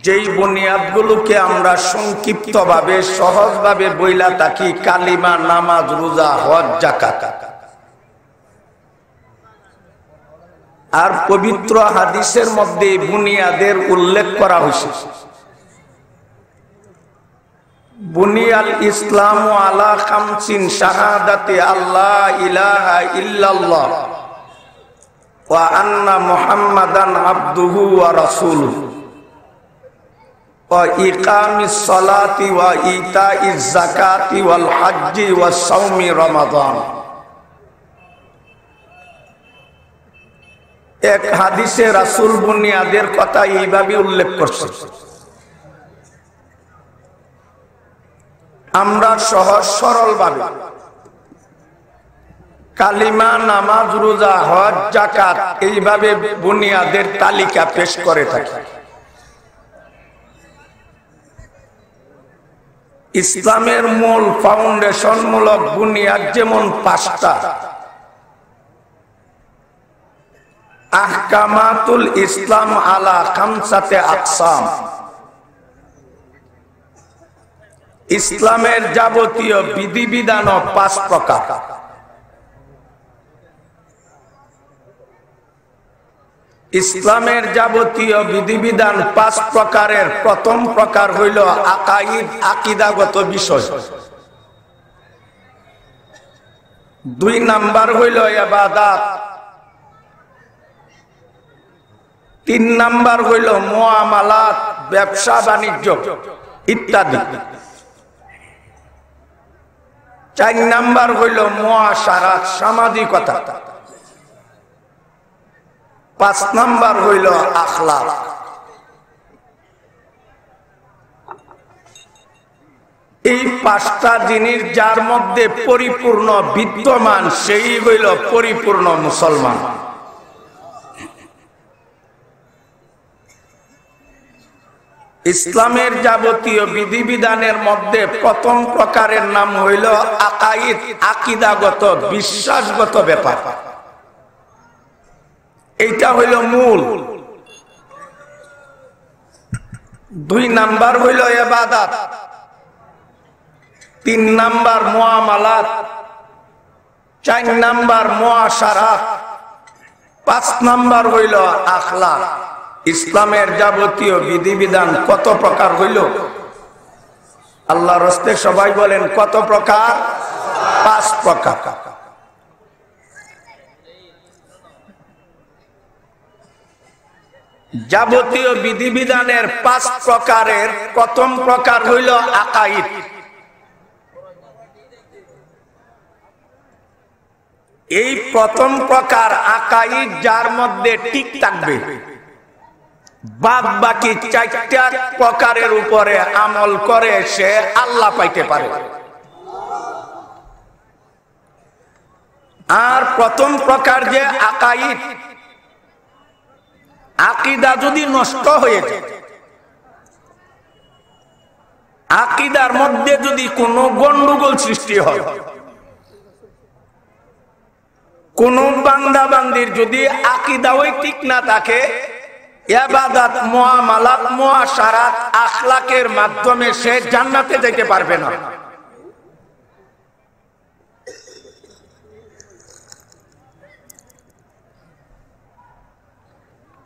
যেই বুনিয়াদগুলোকে আমরা সংক্ষিপ্তভাবে সহজভাবে বইলা থাকি কালিমা, নামাজ, রোজা, হজ, যাকাত, আর পবিত্র হাদিসের মধ্যে বুনিয়াদের উল্লেখ করা হয়েছে। বুনিয়াল ইসলাম আলা খামসিন শাহাদাতি আল্লাহ ইলাহা ইল্লাল্লাহ ওয়া আন্না মুহাম্মাদান আবদুহু ওয়া রাসূলুহু ওয়া ইকামিস সালাতি ওয়া ইতাইজ যাকাতি ওয়াল হজ্জি ওয়াস সাওমি রমাদান। এক হাদিসে রাসূল বুনিয়াদের কথা এইভাবে উল্লেখ করছে। আমরা সহজ সরল ভাবে কালিমা, নামাজ, রোজা, হজ, যাকাত এইভাবে বুনিয়াদের তালিকা পেশ করে থাকি। ইসলামের মূল ফাউন্ডেশন মূলক বুনিয়াদ যেমন 5টা। আহকামাতুল ইসলাম আলা খামসাতে আকসাম, ইসলামের যাবতীয় বিধিবিধান 5 প্রকার। ইসলামের যাবতীয় বিধিবিধান 5 প্রকারের প্রথম প্রকার হইল আকাইদ, আকীদাগত বিষয়। 2 নাম্বার হইল ইবাদত। 3 নাম্বার হইল মুআমালাত, ব্যবসা বাণিজ্য ইত্যাদি। 4 নাম্বার হইল মুআশারাত, সামাজিকতা। 5 নাম্বার হইল আখলাক। এই 5টা জিনিস যার মধ্যে পরিপূর্ণ বিদ্যমান সেই হইল পরিপূর্ণ মুসলমান। ইসলামের যাবতীয় বিধিবিধানের মধ্যে প্রথম প্রকারের নাম হইল আকাইদ, আকীদাগত, বিশ্বাসগত ব্যাপার। এইটা হইল মূল। 2 নাম্বার হইল ইবাদত। 3 নাম্বার মুআমালাত। 4 নাম্বার মুআশারাত। 5 নাম্বার হইল আখলাক। ইসলামের যাবতীয় বিধিবিধান কত প্রকার হইল? আল্লাহর রাস্তে সবাই বলেন কত প্রকার? 5 প্রকার। যাবতীয় বিধিবিধানের 5 প্রকারের প্রথম প্রকার হইল আকাইদ। এই প্রথম প্রকার আকাইদ যার মধ্যে ঠিক থাকবে, বাদ বাকি 4টা প্রকারের উপরে আমল করে সে আল্লাহ পাইতে পারে। আর প্রথম প্রকার যে আকাইদ, আকীদা যদি নষ্ট হয়ে যায়, আকীদার মধ্যে যদি কোনো গন্ডগোল সৃষ্টি হয়, কোন বান্দা বান্দির যদি আকীদাও ঠিক না থাকে, ইবাদত, মুআমালাত, মুআশারাত, আখলাকের মাধ্যমে সে জান্নাতে যেতে পারবে না।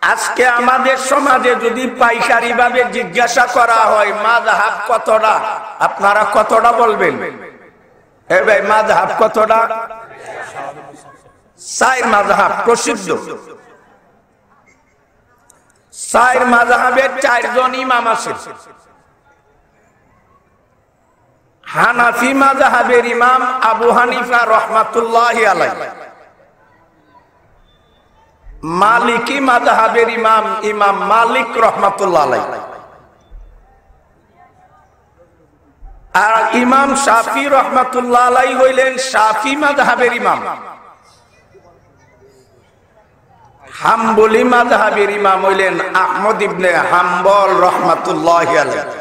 আজকে আমাদের সমাজে যদি পাইকারি ভাবে জিজ্ঞাসা করা হয় মাযহাব কতটা, আপনারা কতটা বলবেন? এ ভাই মাযহাব কতটা? 4 মাযহাব প্রসিদ্ধ। 4 মাযহাবের 4 জন ইমাম আছেন। হানাফি মাযহাবের ইমাম আবু হানিফা রাহমাতুল্লাহি আলাইহি, মালিকি মাযহাবের ইমাম ইমাম মালিক রাহমাতুল্লাহ আলাইহি, আর ইমাম শাফি রাহমাতুল্লাহ আলাইহি হইলেন শাফি মাযহাবের ইমাম। হাম্বলি মাযহাবের ইমাম হইলেন আহমদ ইবনে হাম্বল রাহমাতুল্লাহি আলাইহি।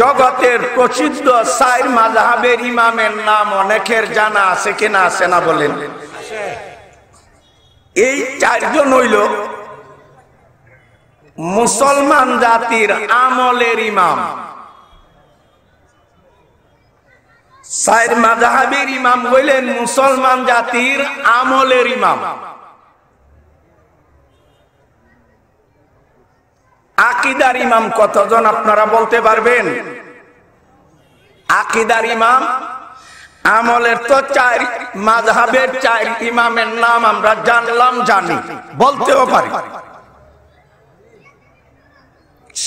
জগতের প্রসিদ্ধ 4 মাযহাবের ইমামের নাম অনেকের জানা আছে কিনা? আছে না বলেন? এই চারজন হইল মুসলমান জাতির আমলের ইমাম। চার মাযহাবের ইমাম হইলেন মুসলমান জাতির আমলের ইমাম। আকীদার ইমাম কতজন আপনারা বলতে পারবেন? আকীদার ইমাম, আমলের তো চার, মাযহাবের চার ইমামের নাম আমরা জানলাম, জানি, বলতেও পারি।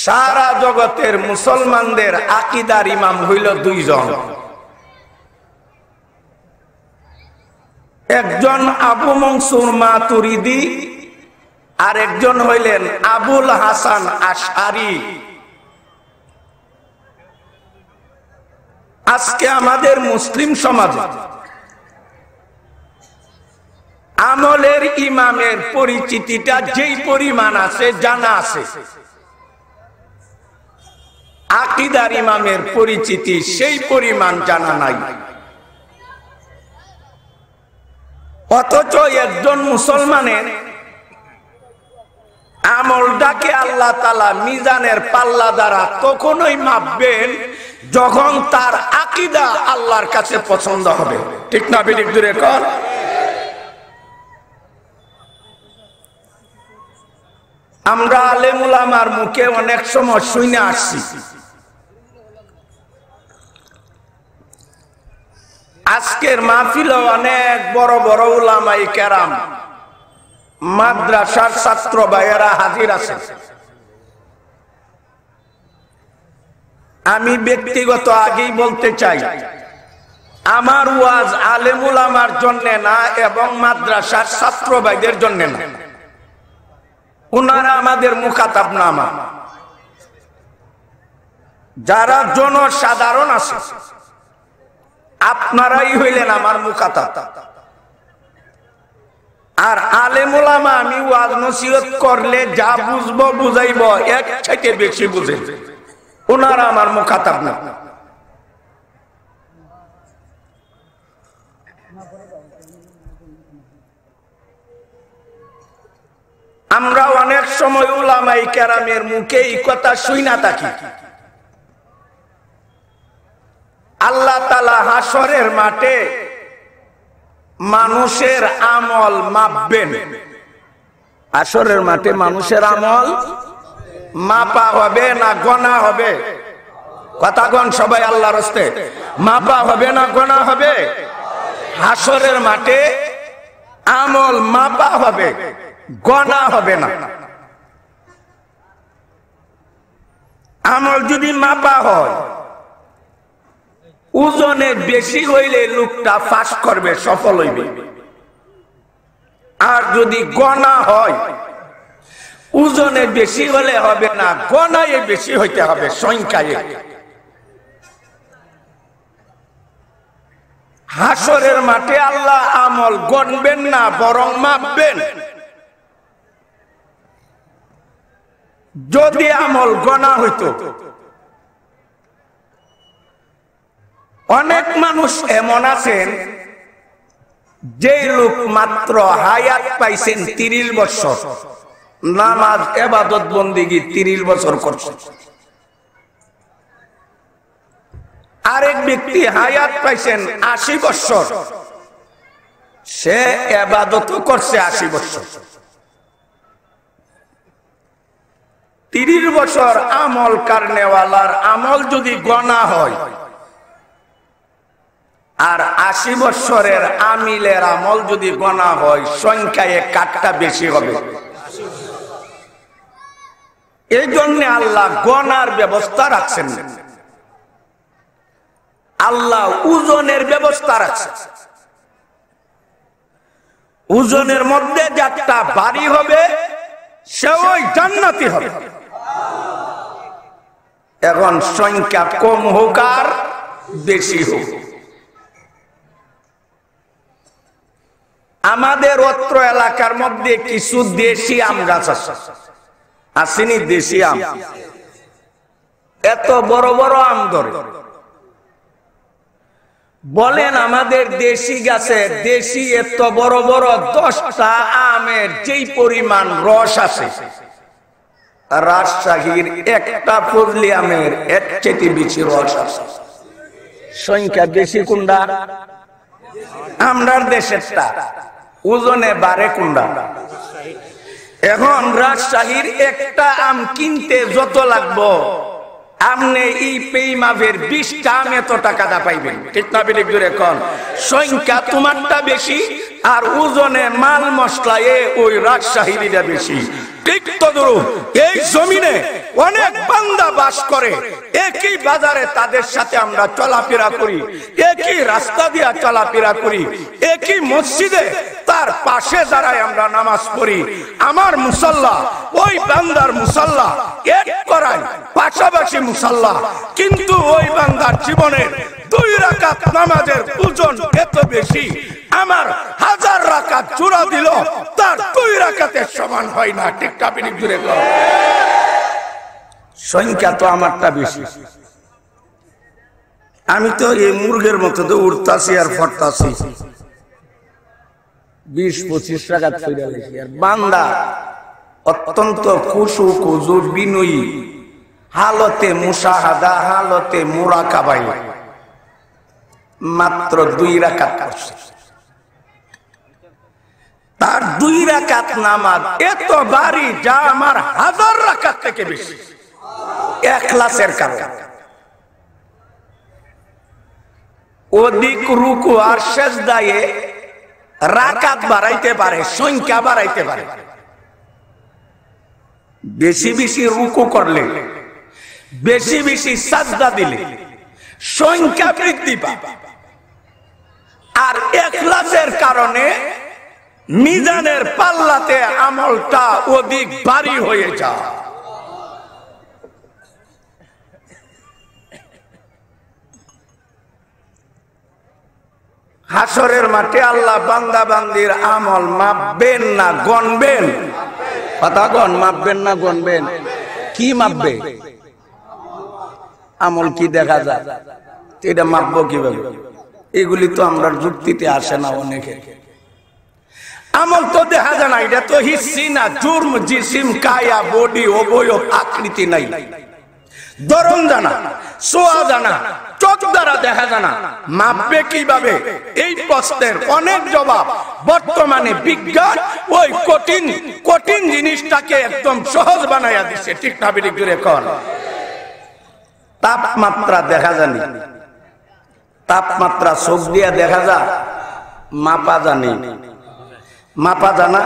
সারা জগতের মুসলমানদের আকীদার ইমাম হইল দুইজন। একজন আবু মনসুর মাতুরিদি, আর একজন হইলেন আবুল হাসান আশআরী। আজকে আমাদের মুসলিম সমাজে আমলের ইমামের পরিচিতিটা যেই পরিমাণ আছে, জানা আছে, আকীদার ইমামের পরিচিতি সেই পরিমাণ জানা নাই। অথচ একজন মুসলমানের আমলটাকে আল্লাহ তাআলা মিজানের পাল্লা দ্বারা তখনই মাপবেন যখন তার আকীদা আল্লাহর কাছে পছন্দ হবে। ঠিক না বেঠিক জোরে কর। আমরা আলেম উলামার মুখে অনেক সময় শুনে আসছি, আজকের মাহফিলে অনেক বড় বড় উলামায়ে কেরাম, মাদ্রাসার ছাত্র ভাইয়েরা হাজির আছে। আমি ব্যক্তিগত আগেই বলতে চাই, আমার ওয়াজ আলেম উলামার জন্য না এবং মাদ্রাসার ছাত্র ভাইদের জন্য না, ওনারা আমাদের মুখাতাব না। আমার যারা জনসাধারণ আছে আপনারাই হইলেন আমার মুখাতাব। আর আলেম উলামা আমি ওয়াজ নসিহত করলে যা বুঝবো বুঝাইব, এক চাইতে বেশি বুঝে, ওনারা আমার মুখাতাব না। আমরা অনেক সময় উলামায়ে কেরামের মুখে এই কথা শুইনা থাকি। আল্লাহ তাআলা হাসরের মাঠে মানুষের আমল মাপবেন। হাসরের মাঠে মানুষের আমল মাপা হবে না গণা হবে? কথা কোন সবাই আল্লাহর রাস্তে? মাপা হবে না গণা হবে? হাসরের মাঠে আমল মাপা হবে, গণা হবে না। আমল যদি মাপা হয়, ওজনে বেশি হইলে লোকটা পাস করবে, সফল হইবে। আর যদি গণা হয়, ওজনে বেশি হলে হবে না, গণায় বেশি হইতে হবে, সংখ্যায়। হাসরের মাঠে আল্লাহ আমল গণবেন না, বরং মাপবেন। যদি আমল গণা হইতো, অনেক মানুষ এমন আছেন যে লোক মাত্র হায়াত পাইছেন 30 বছর, নামাজ ইবাদত বন্দেগী 30 বছর করছে। আরেক ব্যক্তি হায়াত পাইছেন 80 বছর, সে ইবাদত করছে 80 বছর। 30 বছর আমল কারনেওয়ালার আমল যদি গণা হয়, আর 80 বছরের আমিলের আমল যদি গণা হয়, সংখ্যায় কাটটা বেশি হবে। এই জন্য আল্লাহ গণার ব্যবস্থা রাখছেন, আল্লাহ ওজনের ব্যবস্থা রাখছেন। ওজনের মধ্যে যাত্রা ভারী হবে সে ওই জান্নাতি হবে। এখন সংখ্যা কম হোক আর বেশি হোক, আমাদের অত্র এলাকার মধ্যে কিছু দেশি আম গাছ আছে, আসেনি? দেশি আম এত বড় বড় আম ধরে, বলেন আমাদের দেশি গাছে দেশি এত বড় বড় 10টা আমের যেই পরিমাণ রস আছে, রাজশাহীর একটা ফজলি আমের এর চেয়ে বেশি রস আছে। সংখ্যা বেশি কোনটা? আমরার দেশেরটা। ওজনে বাড়ে কোনটা? এখন রাজশাহীর একটা আম কিনতে যত লাগবো, আমনে এই পেইমাভের 20টা আম এত টাকাটা পাইবেন। ঠিক না বেঠিক জোরে কোন? সংখ্যা তোমারটা বেশি আর ওজনে মাল মশলায় ওই রাজশাহীটা বেশি। ঠিক তদ্রূপ এই জমিনে অনেক বান্দা বাস করে, একই বাজারে তাদের সাথে আমরা চলাফেরা করি, একই রাস্তা দিয়ে চলাফেরা করি, একই মসজিদে তার পাশে দাঁড়ায় আমরা নামাজ পড়ি। আমার মুসাল্লা ওই বান্দার মুসাল্লা এক করায় পাশাপাশি মুসাল্লা, কিন্তু ওই বান্দার জীবনের 2 রাকাত নামাজের ওজন এত বেশি, আমার 1000 রাকাত চূড়া দিল তার 2 রাকাতের সমান হয় না। ঠিক কাপিনি জুড়ে কর। সংখ্যা তো আমারটা বেশি। আমি তো এই মুরগের মতো তো উড়তাছি আর ফটতাছি, 20-25 রাকাত কইরা লেছি। আর বান্দা অত্যন্ত খুশু খুজু বিনয়ী হালতে মুশাহাদা হালতে মুরাকাবাই মাত্র 2 রাকাত করছে। তার 2 রাকাত নামাজ এত ভারী যা আমার 1000 রাকাত থেকে বেশি। ইখলাসের কারণে অধিক রুকু আর সিজদায়ে রাকাত বাড়াইতে পারে, সংখ্যা বাড়াইতে পারে। বেশি বেশি রুকু করলে, বেশি বেশি সাজদা দিলে সংখ্যা বৃদ্ধি পায়। আর ইখলাসের কারণে মিজানের পাল্লাতে আমলটা অধিক ভারী হয়ে যায়। হাসরের মাঠে আল্লাহ বান্দা বান্দির আমল মাপবেন না গণবেন? কথা গণ, মাপবেন না গণবেন? কি মাপবে? আমল কি দেখা যায়, এটা মাপবো কিভাবে? এগুলি তো আমরা যুক্তিতে আসে না অনেকে। আমল তো দেখা যায় না, এটা তো হিস্সি না, জুর্ম জিসিম কায়া বডি অবয়ব আকৃতি নাই, ধরন জানা সোয়া জানা চোখ দ্বারা দেখা জানা, মাপবে কিভাবে? এই প্রশ্নের অনেক জবাব বর্তমানে বিজ্ঞান ওই কঠিন কঠিন জিনিসটাকে একদম সহজ বানাইয়া দিচ্ছে। ঠিক না বেঠিক জুড়ে কর? তাপমাত্রা দেখা জানি, তাপমাত্রা চোখ দিয়া দেখা যা, মাপা জানি, মাপা জানা।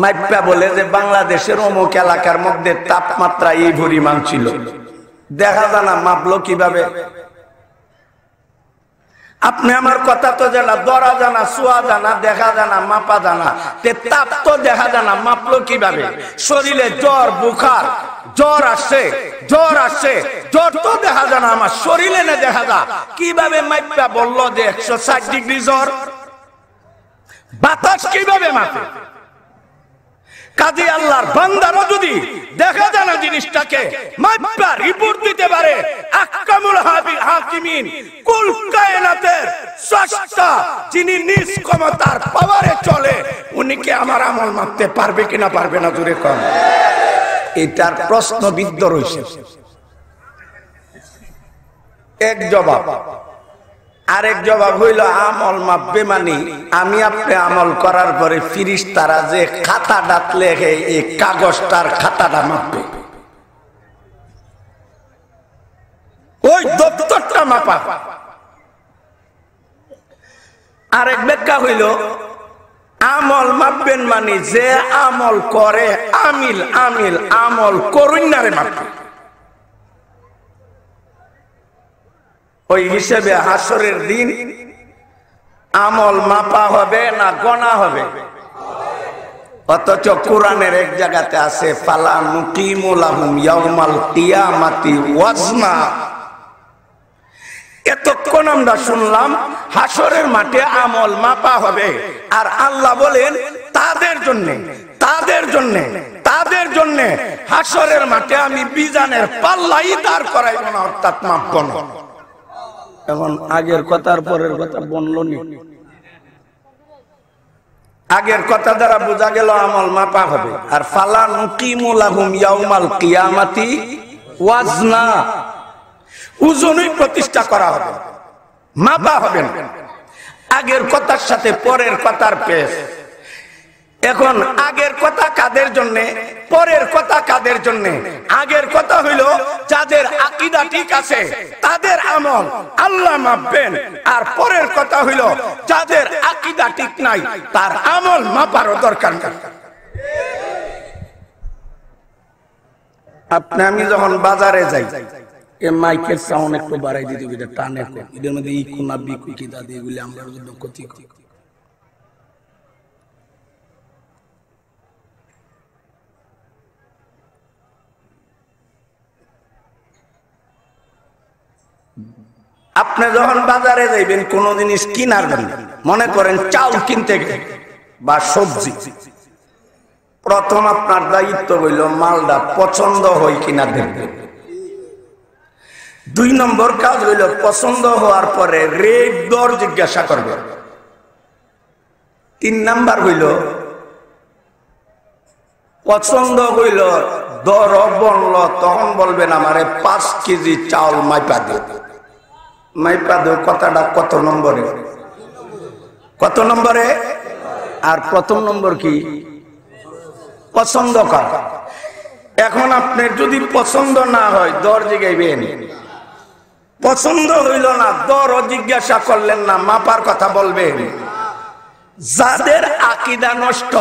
মাইপা বলে যে বাংলাদেশের অমুক এলাকার মধ্যে তাপমাত্রা এই পরিমাণ ছিল, দেখা জানা, মাপলো কিভাবে? আপনি আমার কথা তো জানা, ধরা জানা, ছোঁয়া জানা, দেখা জানা, মাপা জানা, তাপ তো দেখা জানা, মাপলো কিভাবে? শরীরে জ্বর বুখার, জ্বর আসছে, জ্বর আসছে, জ্বর তো দেখা জানা, আমার শরীরে না দেখা যা, কিভাবে মাইপা বললো যে 160 ডিগ্রি জ্বর? বাতাস কিভাবে মাপে? কাজী আল্লাহর বান্দারা যদি দেখা জানা জিনিসটাকে মাইপা রিপোর্ট দিতে পারে, আহকামুল হাকিমিন কুল কায়নাতের স্রষ্টা যিনি নিজ ক্ষমতার পাওয়ারে চলে, উনি কি আমার আমল মাপতে পারবে কিনা পারবে না? জোরে কম। এটার প্রশ্নবিদ্ধ রয়েছে। এক জবাব। আরেক জবাব হইল আমল মাপবে মানে আমি আপনি আমল করার পরে ফিরিস্তারা যে খাতা ডাক লেখে এই কাগজটার খাতাটা মাপবে, ওই দপ্তরটা মাপা। আরেক ব্যাখ্যা হইল আমল মাপবেন মানে যে আমল করে আমিল আমিল আমল করুন না রে মাপবে। ওই হিসেবে হাসরের দিন আমল মাপা হবে না গণা হবে? অথচ কোরআনের এক জায়গাতে আছে ফালা নুকিমু লাহুম ইয়াউমাল কিয়ামাতি ওয়াজনা। এতক্ষণ আমরা শুনলাম হাসরের মাঠে আমল মাপা হবে, আর আল্লাহ বলেন তাদের জন্য, তাদের জন্য, তাদের জন্য হাসরের মাঠে আমি বিজানের পাল্লাই দাঁড় করাইব না, অর্থাৎ মাপব না। এখন আগের কথার পরের কথা বললো নি, আগের কথা দ্বারা বোঝা গেল আমল মাপা হবে। আর ফালা নুকিমু লাহুম ইয়াউমাল কিয়ামাতি ওয়াজনা, ওজনই প্রতিষ্ঠা করা হবে, মাপা হবে না। আগের কথার সাথে পরের কথার পেশ। এখন আগের কথা কাদের জন্য, পরের কথা কাদের জন্য? আগের কথা হইল যাদের আকীদা ঠিক আছে তাদের আমল আল্লাহ মাপবেন, আর পরের কথা হইল যাদের আকীদা ঠিক নাই তার আমল মাপারও দরকার নেই। আপনি আমি যখন বাজারে যাই, এ মাইকের সাউন্ড একটু বাড়াই দিতে হবে, এটা টানে কম, এদের মধ্যে ই কোনা বিকু কি দাদি এগুলি আমরা জন্য ক্ষতি করি। আপনি যখন বাজারে যাইবেন কোন জিনিস কিনার জন্য, মনে করেন চাউল কিনতে গেলে বা সবজি, প্রথম আপনার দায়িত্ব হইল মালটা পছন্দ হয় কিনা দেখবেন। 2 নম্বর কাজ হইল পছন্দ হওয়ার পরে রেট দর জিজ্ঞাসা করবেন। 3 নাম্বার হইল পছন্দ হইল দর বলল তখন বলবেন আমারে 5 কেজি চাউল মাইপা দিও। মাইপা দিও কথাটা কত নম্বরে? কত নম্বরে? আর প্রথম নম্বর কি? পছন্দ করা। এখন আপনার যদি পছন্দ না হয় দর জিগাইবেন, পছন্দ হইল না দর জিজ্ঞাসা করলেন না, মাপার কথা বলবেন। যাদের আকীদা নষ্ট,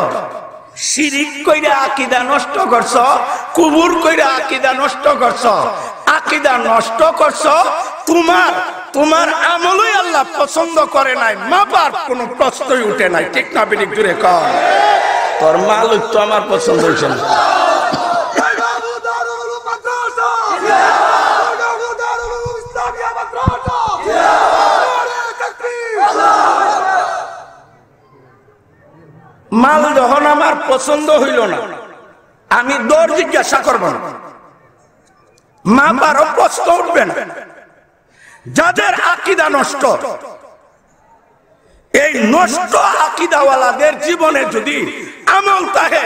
শিরিক কইরা আকীদা নষ্ট করছ, কুবুর কইরা আকীদা নষ্ট করছ, আকীদা নষ্ট করছ, তোমার আমলই আল্লাহ পছন্দ করে নাই, মাপার কোনো প্রশ্নই উঠে নাই। ঠিক না বেঠিক জুড়ে কর? তোর মালিক তো আমার পছন্দ হইছে না। মাল যখন আমার পছন্দ হইল না, আমি দর জিজ্ঞাসা করব না, মাপারও প্রশ্ন উঠবে না। যাদের আকীদা নষ্ট, এই নষ্ট আকীদাওয়ালাদের জীবনে যদি আমল থাকে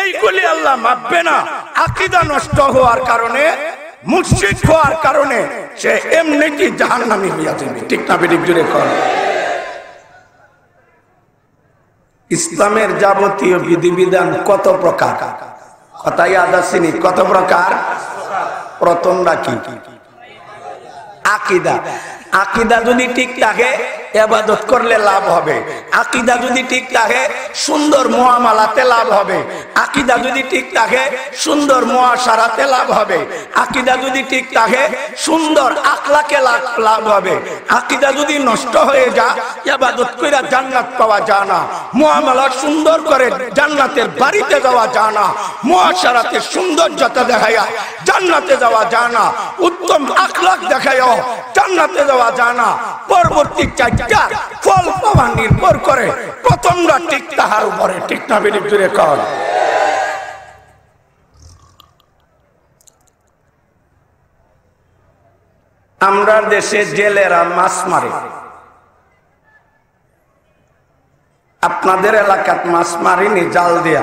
এইগুলি আল্লাহ মাপবে না। আকীদা নষ্ট হওয়ার কারণে, মুশরিক হওয়ার কারণে সে এমনিতেই জাহান্নামী হইয়া যাবে। ঠিক না বেঠিক জুড়ে কর? ইসলামের যাবতীয় বিধিবিধান কত প্রকার? কথাই আদাসিনী কত প্রকার? প্রথমটা কি? আকীদা। আকীদা যদি ঠিক থাকে ইবাদত করলে লাভ হবে। আকীদা যদি ঠিক থাকে সুন্দর মুআমালাতে লাভ হবে। আকীদা যদি ঠিক থাকে সুন্দর মুআশারাতে লাভ হবে। আকীদা যদি ঠিক থাকে সুন্দর আখলাকে লাভ হবে। আকীদা যদি নষ্ট হয়ে যায় ইবাদত কইরা জান্নাত পাওয়া যায় না, মুআমালা সুন্দর করে জান্নাতের বাড়িতে যাওয়া যায় না, মুআশারাতে সৌন্দর্যতা দেখায়া জান্নাতে যাওয়া যায় না, উত্তম আখলাক দেখায়ও জান্নাতে যাওয়া যায় না। পরবর্তী চারটা ফল পাওয়া নির্ভর করে প্রথমটা ঠিক তাহার উপরে। ঠিক না বেঠিক জুড়ে কর? আমরা দেশে জেলেরা মাছ মারে, আপনাদের এলাকাত মাছ মারিনি জাল দিয়া?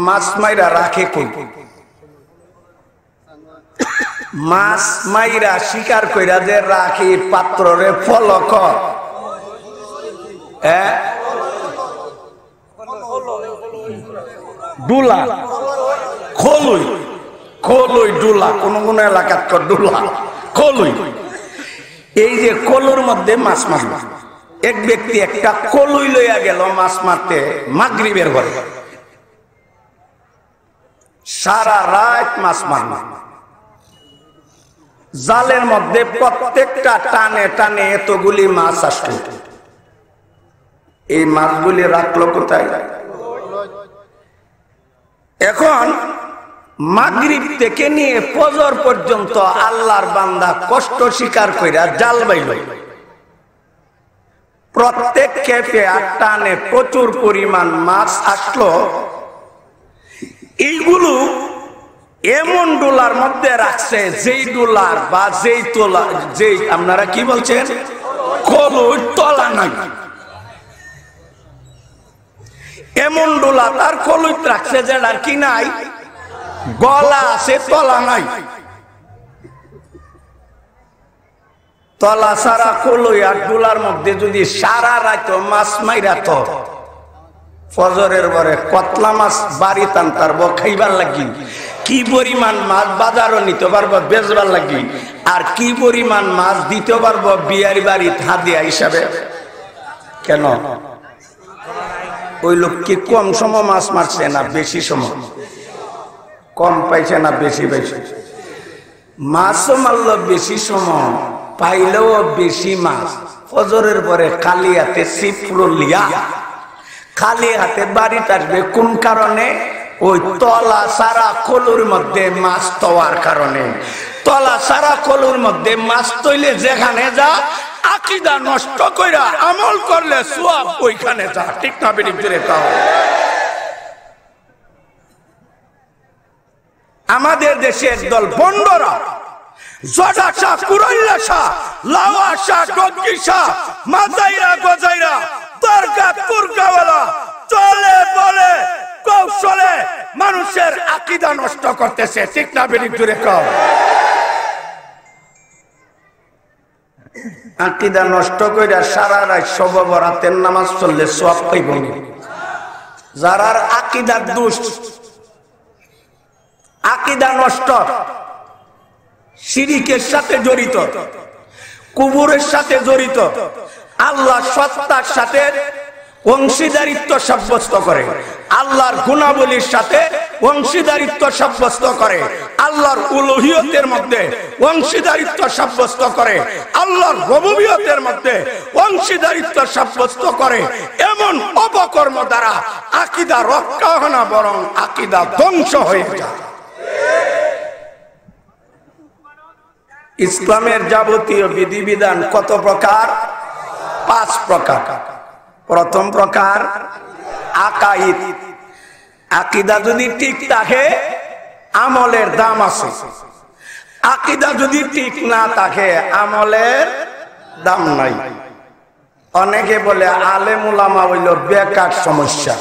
মাছ মাইরা রাখে কই? মাছ মাইরা শিকার কইরা যে রাখি পাত্ররে ফলক, ডুলা, খোলই, খোলই ডুলা, কোন কোন এলাকাত ডুলা, খোলই। এই যে কলুর মধ্যে মাছ মারল, এক ব্যক্তি একটা কলুই লইয়া গেল মাছ মারতে মাগরিবের ঘরে, সারা রাত মাছ মারল। জালের মধ্যে প্রত্যেকটা টানে টানে এতগুলি মাছ আসলো। এই মাছগুলি রাখলো কোথায়? এখন মাগরিব থেকে নিয়ে ফজর পর্যন্ত আল্লাহর বান্দা কষ্ট স্বীকার কইরা জাল বাইল। প্রত্যেক খেপে আর টানে প্রচুর পরিমাণ মাছ আসলো। এমন ডোলার মধ্যে রাখছে যেই ডোলার বা যেই তোলা, যেই আপনারা কি বলছেন কলুর তলা নাই, এমন ডোলা তার কলুত রাখছে যেটার কি নাই, গলা আছে তলা নাই। তলা সারা কলুই আর ডোলার মধ্যে যদি সারা রাত মাছ মাইরাত, ফজরের পরে কতলা মাছ বাড়ি টানতার খাইবার লাগি, কি পরিমাণ মাছ বাজারও নিতে পারবো বেচবার লাগি, আর কি পরিমাণ মাছ দিতে পারবো বিয়ারি বাড়ি হাদিয়া হিসাবে। কেন? ওই লোক কি কম সময় মাছ মারছে না বেশি সময়? কম পাইছে না বেশি পাইছে? মাছও মারল বেশি সময়, পাইলেও বেশি মাছ। ফজরের পরে খালি হাতে ছিপ লিয়া খালি হাতে বাড়িতে আসবে কোন কারণে? ওই তলা সারা কলুর মধ্যে মাছ তওয়ার কারণে। তলা সারা কলুর মধ্যে মাছ তৈলে যেখানে যা, আকীদা নষ্ট কইরা আমল করলে সওয়াব ওইখানে যা। ঠিক না বেঠিক? আমাদের দেশে একদল বন্ডরা জটাশা, কুরাইলাশা, লাওয়াশা, গজ্জিশা, মাজাইরা, গজাইরা, তরকা তুরকাওয়ালা চলে বলে কৌশলে মানুষের আকীদা নষ্ট করতেছে। ঠিক না বেঠিক? জোরে কও। আকীদা নষ্ট কইরা সারা রাত শবে বরাতের নামাজ পড়লে সওয়াব পাইব না। যারার আকীদার দোষ, আকীদা নষ্ট, শিরকের সাথে জড়িত, কুবুরের সাথে জড়িত, আল্লাহ সত্তার সাথে অংশীদারিত্ব সাব্যস্ত করে, আল্লাহর গুণাবলীর সাথে অংশীদারিত্ব সাব্যস্ত করে, আল্লাহর উলুহিয়তের মধ্যে অংশীদারিত্ব সাব্যস্ত করে, আল্লাহর রুবুবিয়তের মধ্যে অংশীদারিত্ব সাব্যস্ত করে, এমন অপকর্ম দ্বারা আকীদা রক্ষা হয় না, বরং আকীদা ধ্বংস হয়ে যায়। ইসলামের যাবতীয় বিধিবিধান কত প্রকার? 5 প্রকার। প্রথম প্রকার আকাইদ। আকীদা যদি ঠিক থাকে আমলের দাম আছে, আকীদা যদি ঠিক না থাকে আমলের দাম নাই। অনেকে বলে আলেম উলামা হইল বেকার সমস্যা,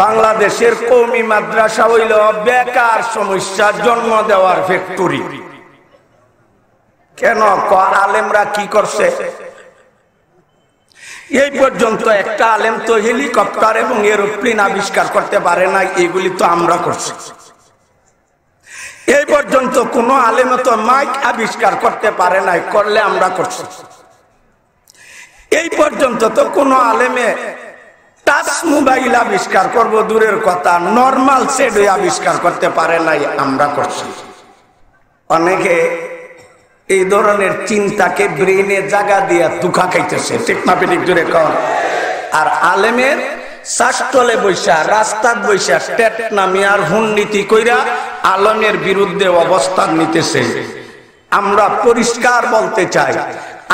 বাংলাদেশের কওমি মাদ্রাসা হইল বেকার সমস্যা, জন্ম দেওয়ার ফ্যাক্টরি। কেন? আলেমরা কি করছে? এই পর্যন্ত একটা আলেম তো হেলিকপ্টার এবং এরোপ্লেন আবিষ্কার করতে পারে না, এগুলি তো আমরা করছি। এই পর্যন্ত কোন আলেম তো মাইক আবিষ্কার করতে পারে নাই, করলে আমরা করছি। এই পর্যন্ত তো কোন আলেমে টাচ মোবাইল আবিষ্কার করব দূরের কথা, নরমাল সেট আবিষ্কার করতে পারে নাই, আমরা করছি। অনেকে এই ধরনের চিন্তাকে ব্রেনে জায়গা দিয়া দুঃখা খাইতেছে। ঠিক না বেঠিক? জোরে কর। আর আলেমের শাসতলে বৈশা, রাস্তার বৈশা টেট নামিয়ার হুন্নীতি কইরা আলেমের বিরুদ্ধে অবস্থান নিতেছে। আমরা পরিষ্কার বলতে চাই,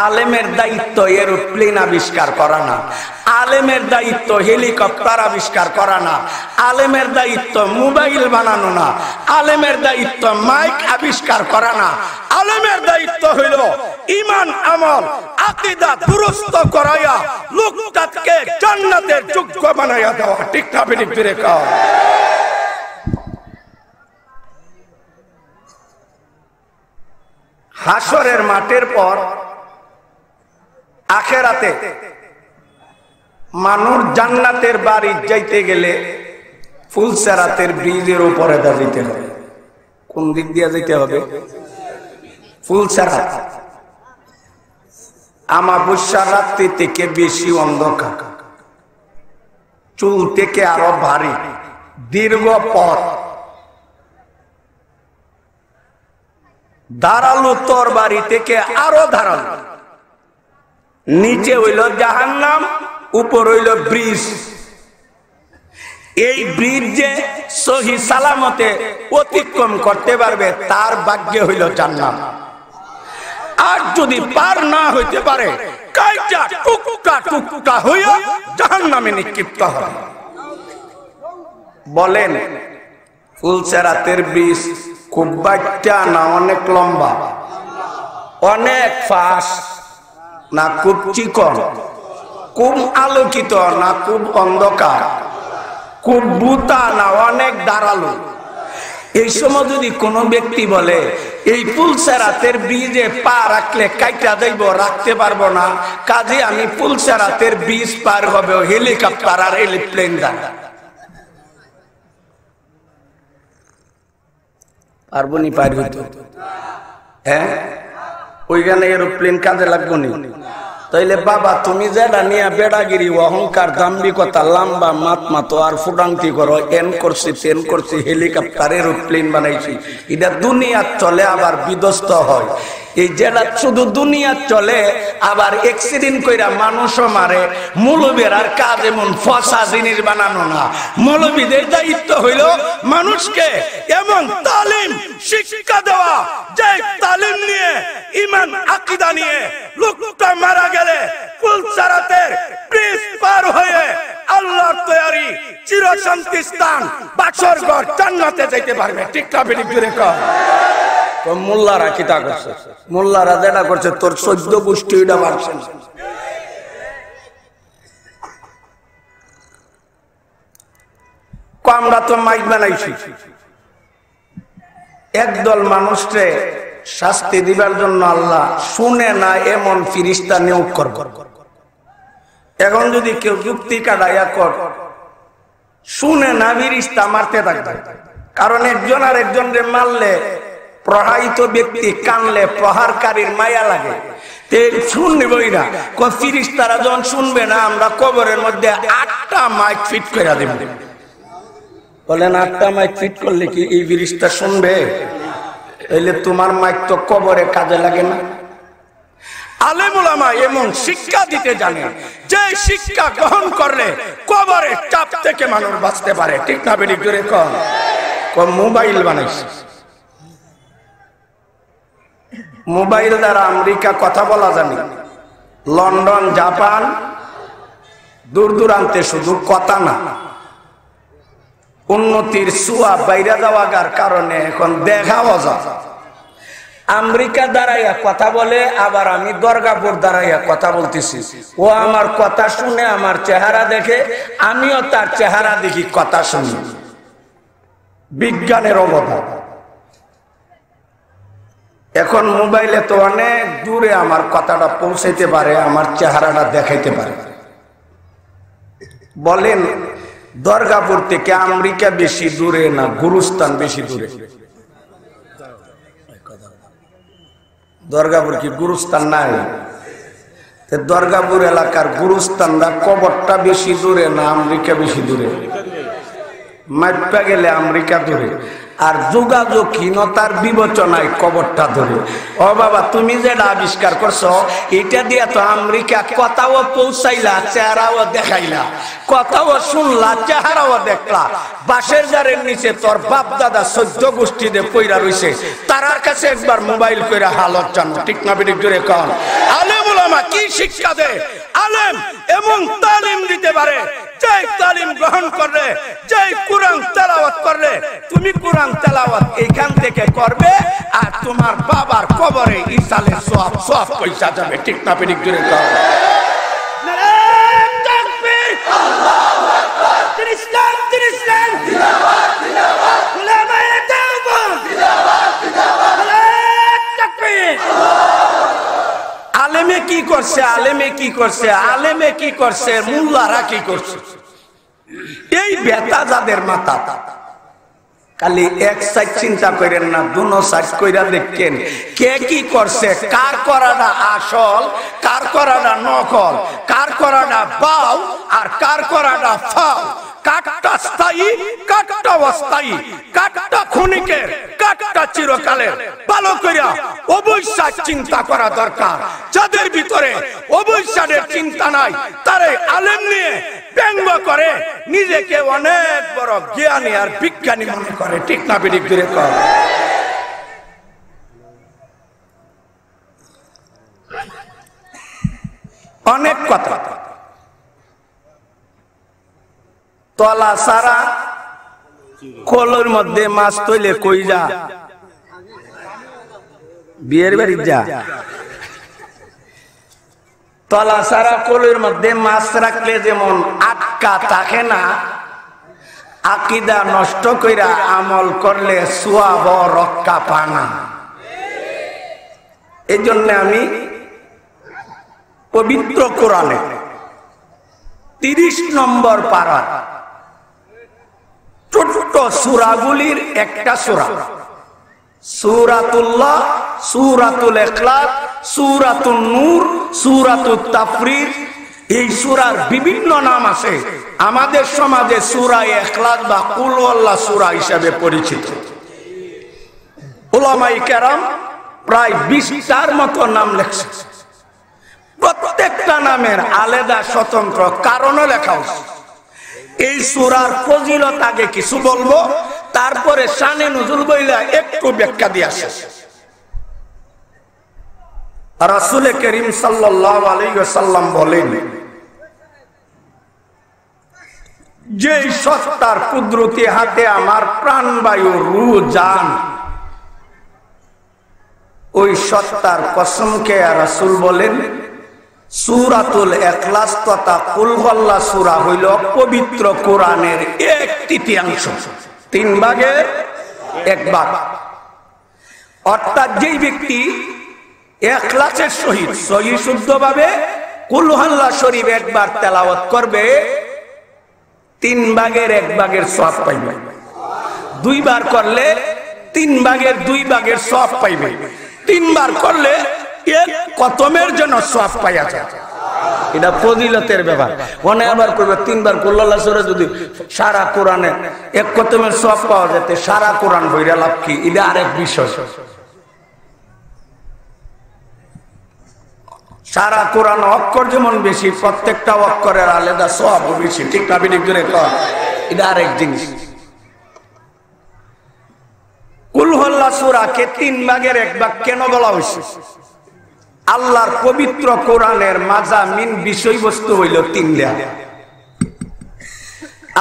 আলেমের দায়িত্ব এরোপ্লেন আবিষ্কার করা না, আলেমের দায়িত্ব হেলিকপ্টার আবিষ্কার করা না, আলেমের দায়িত্ব মোবাইল বানানো না, আলেমের দায়িত্ব মাইক আবিষ্কার করা না। আলেমের দায়িত্ব হইল ঈমান, আমল, আকীদা দুরুস্ত করায়া লোকটাকে জান্নাতের যোগ্য বানায়া দেওয়া। ঠিক না বেঠিক? জোরে কও। হাসরের মাঠের পর আখিরাতে মানুষ জান্নাতের বাড়ি যাইতে গেলে ফুলসেরাতের ব্রিজের উপরে যাইতে হবে। কোন দিক দিয়ে যেতে হবে? ফুলসেরাত। আমাবস্যার রাত্রি থেকে বেশি অন্ধকার, চুল থেকে আরো ভারী, দীর্ঘ পথ, ধারালো তরবারি থেকে আরো ধারালো, নিচে হইল জাহান্নাম, উপর হইল ব্রিজ। এই ব্রিজ যে সহি সালামতে অতিক্রম করতে পারবে তার ভাগ্যে হইল জান্নাত। আর যদি পার না হইতে পারে কাইটা টুকটা টুকটা হইয়া জাহান্নামে নিক্ষিপ্ত হবে। বলেন ফুলসেরাতের বীজ খুব বাচ্চা না অনেক লম্বা, অনেক ফাঁস না খুব চিকন, খুব আলোকিত না খুব অন্ধকার, খুব বুতা না অনেক দাঁড়ালো? এই সময় যদি কোনো ব্যক্তি বলে এই ফুলসেরাতের বীজে পা রাখলে কাইটা যাইব, রাখতে পারবো না, কাজে আমি ফুলসেরাতের বীজ পার হবে হেলিকপ্টার আর এরোপ্লেন দ্বারা, পারবো নি? পার হইতো? হ্যাঁ, ওইখানে এরোপ্লেন কাজে লাগবো নি? তাইলে বাবা তুমি যেটা নিয়ে বেড়াগিরি, অহংকার, দাম্ভিকতা, লম্বা মাত মাতো আর ফুটান্তি করো, এন করছি তেন করছি, হেলিকপ্টার এরোপ্লেন বানাইছি, এটা দুনিয়া চলে আবার বিধ্বস্ত হয়। এই যেটা শুধু দুনিয়া চলে আবার অ্যাক্সিডেন্ট কইরা মানুষও মারে, মৌলবীর আর কাজ এমন ফসা জিনিস বানানো না। মৌলবীদের দায়িত্ব হইল মানুষকে এমন তালিম শিক্ষা দেওয়া, যে তালিম নিয়ে ঈমান আকীদা নিয়ে লোকটা মারা গেলে ফুলসেরাতের ব্রিজ পার হয়ে আল্লাহর তৈরি চিরশান্তি স্থান বাসর ঘর জান্নাতে যাইতে পারবে। ঠিক না বেঠিক জোরে কর। তো মোল্লারা কিতা করছে? মোল্লারা যেটা করছে তোর 14 গোষ্ঠী ওইটা মারছে। আমরা তো মাইক বানাইছি একদল মানুষকে শাস্তি দিবার জন্য, আল্লাহ শুনে না এমন ফিরিস্তা নিয়োগ করব। এখন যদি কেউ যুক্তি কাটাইয়া কর, শুনে না ফিরিস্তা মারতে থাকবে। কারণ একজন আর একজনকে মারলে প্রহারিত ব্যক্তি কানলে প্রহারকারীর মায়া লাগে, শুনবই না। ফিরিস্তারা যখন শুনবে না, আমরা কবরের মধ্যে 8টা মাইক ফিট করে দেব। বলেন 8টা মাইক ফিট করলে কি এই ফিরিস্তা শুনবে? তাইলে তোমার মাইক তো কবরে কাজে লাগে না। আলেম ওলামা এমন শিক্ষা দিতে জানে যে শিক্ষা গ্রহণ করলে কবরের চাপ থেকে মানুষ বাঁচতে পারে। ঠিক না বেরিক জোরে কম। মোবাইল বানাইছে, মোবাইল দ্বারা আমেরিকা কথা বলা জানে, লন্ডন, জাপান, দূর দূরান্তে শুধু কথা না, উন্নতির ছোঁয়া বাইরে যাওয়ার কারণে এখন দেখাও যায়। আমেরিকা দাঁড়াইয়া কথা বলে, আবার আমি দুর্গাপুর দাঁড়াইয়া কথা বলতেছি, ও আমার কথা শুনে আমার চেহারা দেখে, আমিও তার চেহারা দেখি, কথা শুনি। বিজ্ঞানের অবদান। এখন মোবাইলে তো অনেক দূরে আমার কথাটা পৌঁছাইতে পারে, আমার চেহারাটা দেখাইতে পারে। বলেন দুর্গাপুর থেকে আমেরিকা বেশি দূরে না গুরুস্থান বেশি দূরে? দুর্গাপুর কি গুরুস্থান নাই? দুর্গাপুর এলাকার গুরুস্থানরা কবরটা বেশি দূরে না আমেরিকা বেশি দূরে? মাইপা গেলে আমেরিকা দূরে, আর যোগাযোগহীনতার বিবেচনায় কবরটা ধরে। ও বাবা, তুমি যেটা আবিষ্কার করছো এটা দিয়ে তো আমেরিকা কথাও পৌঁছাইলা, চেহারাও দেখাইলা, কথাও শুনলা, চেহারাও দেখলা। বাঁশের জারের নিচে তোর বাপ দাদা 14 গোষ্ঠীতে পইরা রইছে, তারার কাছে একবার মোবাইল কইরা হালত জানো। ঠিক না বেঠিক জোরে কন। আলেম ওলামা কি শিক্ষা দেয়? আলেম এমন তালিম দিতে পারে যে তালিম গ্রহণ করলে, যে কোরআন তেলাওয়াত করলে, তুমি কোরআন তেলাওয়াত এইখান থেকে করবে আর তোমার বাবার কবরে ইসালে সওয়াব সওয়াব পয়সা যাবে। ঠিক না বেঠিক জোরে কন। নারে তাকবীর, আল্লাহু আকবার। দিন ইসলাম, দিন ইসলাম, জিন্দাবাদ জিন্দাবাদ। উলামায়ে দেওবন্দ, জিন্দাবাদ জিন্দাবাদ। নারে তাকবীর। আলেমে কি করছে? আলেমে কি করছে? আলেমে কি করছে? মুল্লারা কি করছে? এই বেতা যাদের মাথা, খালি এক সাইড চিন্তা করেন না, দুনো সাইড কইরা দেখেন কে কি করছে, কার করাটা আসল, কার করাটা নকল, কার করাটা বাউ আর কার করাটা ফাউ, কাটটা স্থায়ী, কাটটা অস্থায়ী, কাটটা ক্ষণিকের, কাটটা চিরকালের। ভালো কইরা অবশ্যই চিন্তা করা দরকার। যাদের ভিতরে অবশ্যের চিন্তা নাই, তারাই আলেম নিয়ে ব্যঙ্গ করে, নিজেকে অনেক বড় জ্ঞানী আর বিজ্ঞানী মনে করে। ঠিক না বেঠিক জোরে কর। অনেক কথা তলা সারা কলের মধ্যে মাছ তৈলে কই যা বিয়ের বাড়ি যা তলা সারা কলের মধ্যে মাছ রাখলে যেমন আটকা থাকে না, আকীদা নষ্ট কইরা আমল করলে সওয়াব রক্ষা পানা। এই জন্য আমি পবিত্র কোরআনে 30 নম্বর পারা ছোট্ট সূরাগুলির একটা সূরা, সূরাতুল্লাহ, সূরাতুল ইখলাস, সূরাতুন নূর, সূরাতুত তাফরির, এই সূরার বিভিন্ন নাম আছে। আমাদের সমাজে সূরা ইখলাস বা কুল আল্লাহ সূরা হিসেবে পরিচিত। উলামায়ে কেরাম প্রায় 20টার মতো নাম লেখছে। প্রত্যেকটা নামের আলাদা স্বতন্ত্র কারণও লেখা আছে। এই সূরার ফজিলত আগে কিছু বলবো, তারপরে শানে নুজুল বইলা একটু ব্যাখ্যা দিয়ে আসে। রাসূল করিম সাল্লাল্লাহু আলাইহি ওয়াসাল্লাম বলেন, যে সত্তার কুদরতি হাতে আমার প্রাণবায়ু রূহ জান, ওই সত্তার কসমকে রাসূল বলেন সূরাতুল ইখলাস তথা কুল আল্লাহ সূরা হইল পবিত্র কোরআনের 1/3, 3 ভাগের 1 ভাগ। অর্থাৎ যেই ব্যক্তি ইখলাসের সহিত সহি শুদ্ধভাবে কুল আল্লাহ শরীফ একবার তেলাওয়াত করবে 3 ভাগের 1 ভাগের সওয়াব পাইবে, 2 বার করলে 3 ভাগের 2 ভাগের সওয়াব পাইবে, 3 বার করলে এক কতমের জন্য সওয়াব পাওয়া যায়। এটা ফজিলতের ব্যাপার। মনে আবার করবে 3 বার কুল আল্লাহ সূরা যদি সারা কোরআনে এক কতমের সওয়াব পাওয়া যেতে সারা কোরআন বইরা লাভ কি, এটা আরেক বিষয়। সারা কোরআন অক্ষর যেমন বেশি, প্রত্যেকটা অক্ষরের আলাদা সওয়াব বেশি, ঠিক না বিদিক ধরে কর, এটা আরেক জিনিস। কুল আল্লাহ সূরাকে 3 ভাগের 1 ভাগ কেন বলা হয়েছে? আল্লাহর পবিত্র কোরআনের মাজামিন বিষয়বস্তু হইল 3টা।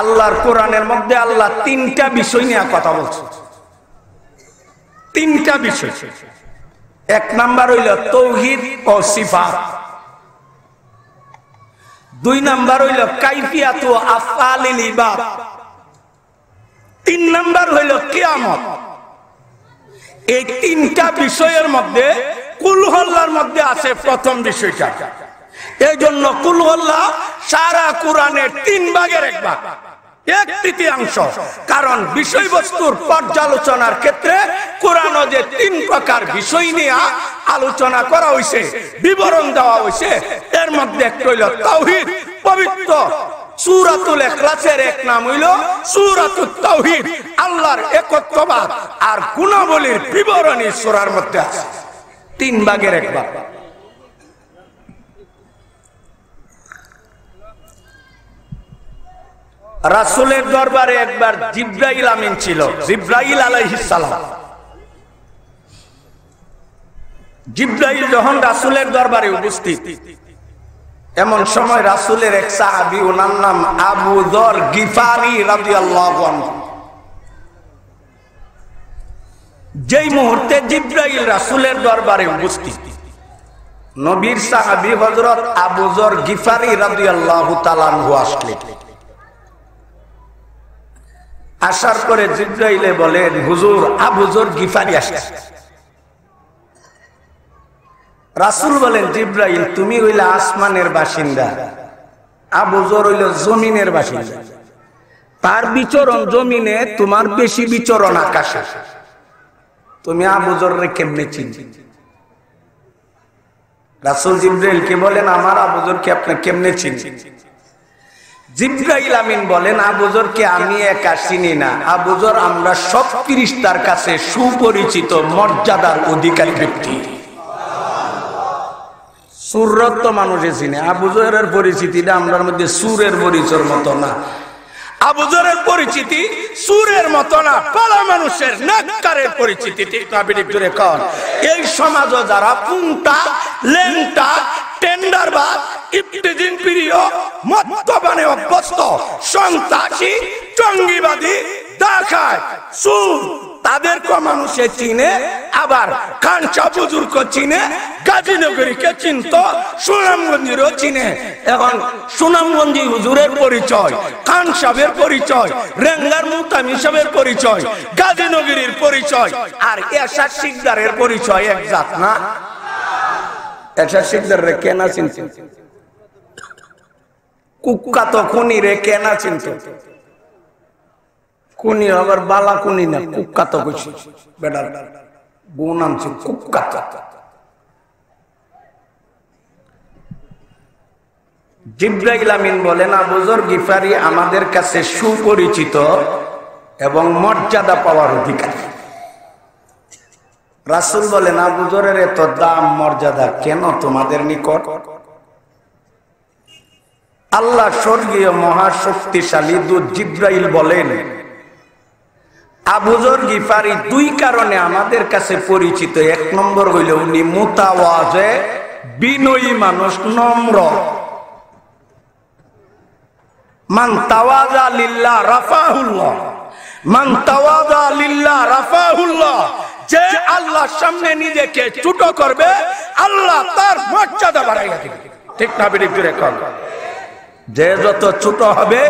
আল্লাহর কোরআনের মধ্যে আল্লাহ 3টা বিষয় নিয়ে কথা বলছে, 3টা বিষয়। 1 নাম্বার হইল তাওহীদ ও সিফাত, 2 নাম্বার হইল কাইফিয়াত ও আফআলিল ইবাদ, 3 নাম্বার হইল কিয়ামত। এই 3টা বিষয়ের মধ্যে কুল আল্লাহর মধ্যে আছে প্রথম বিষয়টা। এই জন্য কুল আল্লাহ সারা কোরআনের 3 ভাগের 1 ভাগ, 1/3। কারণ বিষয়বস্তুর পর্যালোচনার ক্ষেত্রে কোরআনে যে 3 প্রকার বিষয় নিয়ে আলোচনা করা হয়েছে, বিবরণ দেওয়া হয়েছে, এর মধ্যে একটা হইল তাওহীদ, পবিত্র। সূরাতুল ইখলাসের 1 নাম হইল সূরাতুত তাওহীদ, আল্লাহর একত্ববাদ আর গুণাবলীর বিবরণী সূরার মধ্যে আছে, 3 ভাগের 1 ভাগ। রাসূলের দরবারে একবার জিবরাইল আমিন ছিল, জিবরাইল আলাইহিস সালাম। জিবরাইল যখন রাসূলের দরবারে উপস্থিত, এমন সময় রাসূলের এক সাহাবী, ওনার নাম আবু যর গিফারি রাদিয়াল্লাহু আনহু, যেই মুহূর্তে জিবরাইল রাসূলের দরবারে উপস্থিত, নবীর সাহাবী হযরত আবু যর গিফারি রাদিয়াল্লাহু তাআলা আনহু আসলেন। আসার পরে জিবরাইলে বলেন, হুজুর আবু যর গিফারি আসছে। রাসূল বলেন, জিবরাইল তুমি হইলা আসমানের বাসিন্দা, আবু যর হইল জমিনের বাসিন্দা। তার বিচরণ জমিনে, তোমার বেশি বিচরণ আকাশে। তুমি আবু যররে কেমনে চিনবে? রাসূল জিবরাইলকে বলেন, আমার আবু যরকে আপনি কেমনে চিনবেন? জিবরাইল আমিন বলেন, আবু যরকে আমি একা চিনি না, আবু যর আমরা সব ফেরেশতার কাছে সুপরিচিত মর্যাদার অধিকারী ব্যক্তি। সুরত মানুষে চিনে, আবু যরের পরিচিতিটা আমরার মধ্যে সুরের পরিচয়ের মতো না। আবু যরের পরিচিতি সুরের মতো না, পালা মানুষের নাক্কারের পরিচিতি, ঠিক না বিদিক ধরে কর। এই সমাজে যারা পুংটা, লেংটা, টেন্ডারবাজ, ইফতিজিং প্রিয়, মদ্যপানে অভ্যস্ত, সন্ত্রাসী, জঙ্গিবাদী, দাখা যায় সুর তাদেরকে মানুষে চিনে, আবার কাঞ্চা বুজুর্গ চিনে, গাজীনগরীকে চিনত, সুনামগঞ্জেরও চিনে। এখন সুনামগঞ্জি হুজুরের পরিচয়, খান সাহেবের পরিচয়, রেঙ্গার মুতামি সাহেবের পরিচয়, গাজীনগরীর পরিচয় আর এরশাদ শিকদারের পরিচয় এক জাত না? এরশাদ শিকদার রে কেনা চিনত? কুক্কা তো খুনি রে কেনা চিনত? কুনি আবার বালা কুনি না, কুক্কা তো কইছি বেটার বউ নাম ছিল কুক্কা। জিবরাইল আমিন বলেন, আবু যর গিফারি আমাদের কাছে সুপরিচিত এবং মর্যাদা পাওয়ার অধিকারী। রাসূল বলেন, আবু যরের এত দাম মর্যাদা কেন তোমাদের নিকট? আল্লাহ স্বর্গীয় মহাশক্তিশালী দূত জিবরাইল বলেন, আবু যর গিফারি দুই কারণে আমাদের কাছে পরিচিত। এক নম্বর হইল উনি মুতাওয়াজে, বিনয়ী মানুষ, নম্র। মান তাওয়াজা লিল্লাহ রাফাহুল্লাহ, মান তাওয়াজা লিল্লাহ রাফাহুল্লাহ। যে আল্লাহর সামনে নিজেকে ছোট করবে, আল্লাহ তার মর্যাদা বাড়াইয়া দিবে। ঠিক না বেরিক জোরে কর। যে যত ছোট হবে,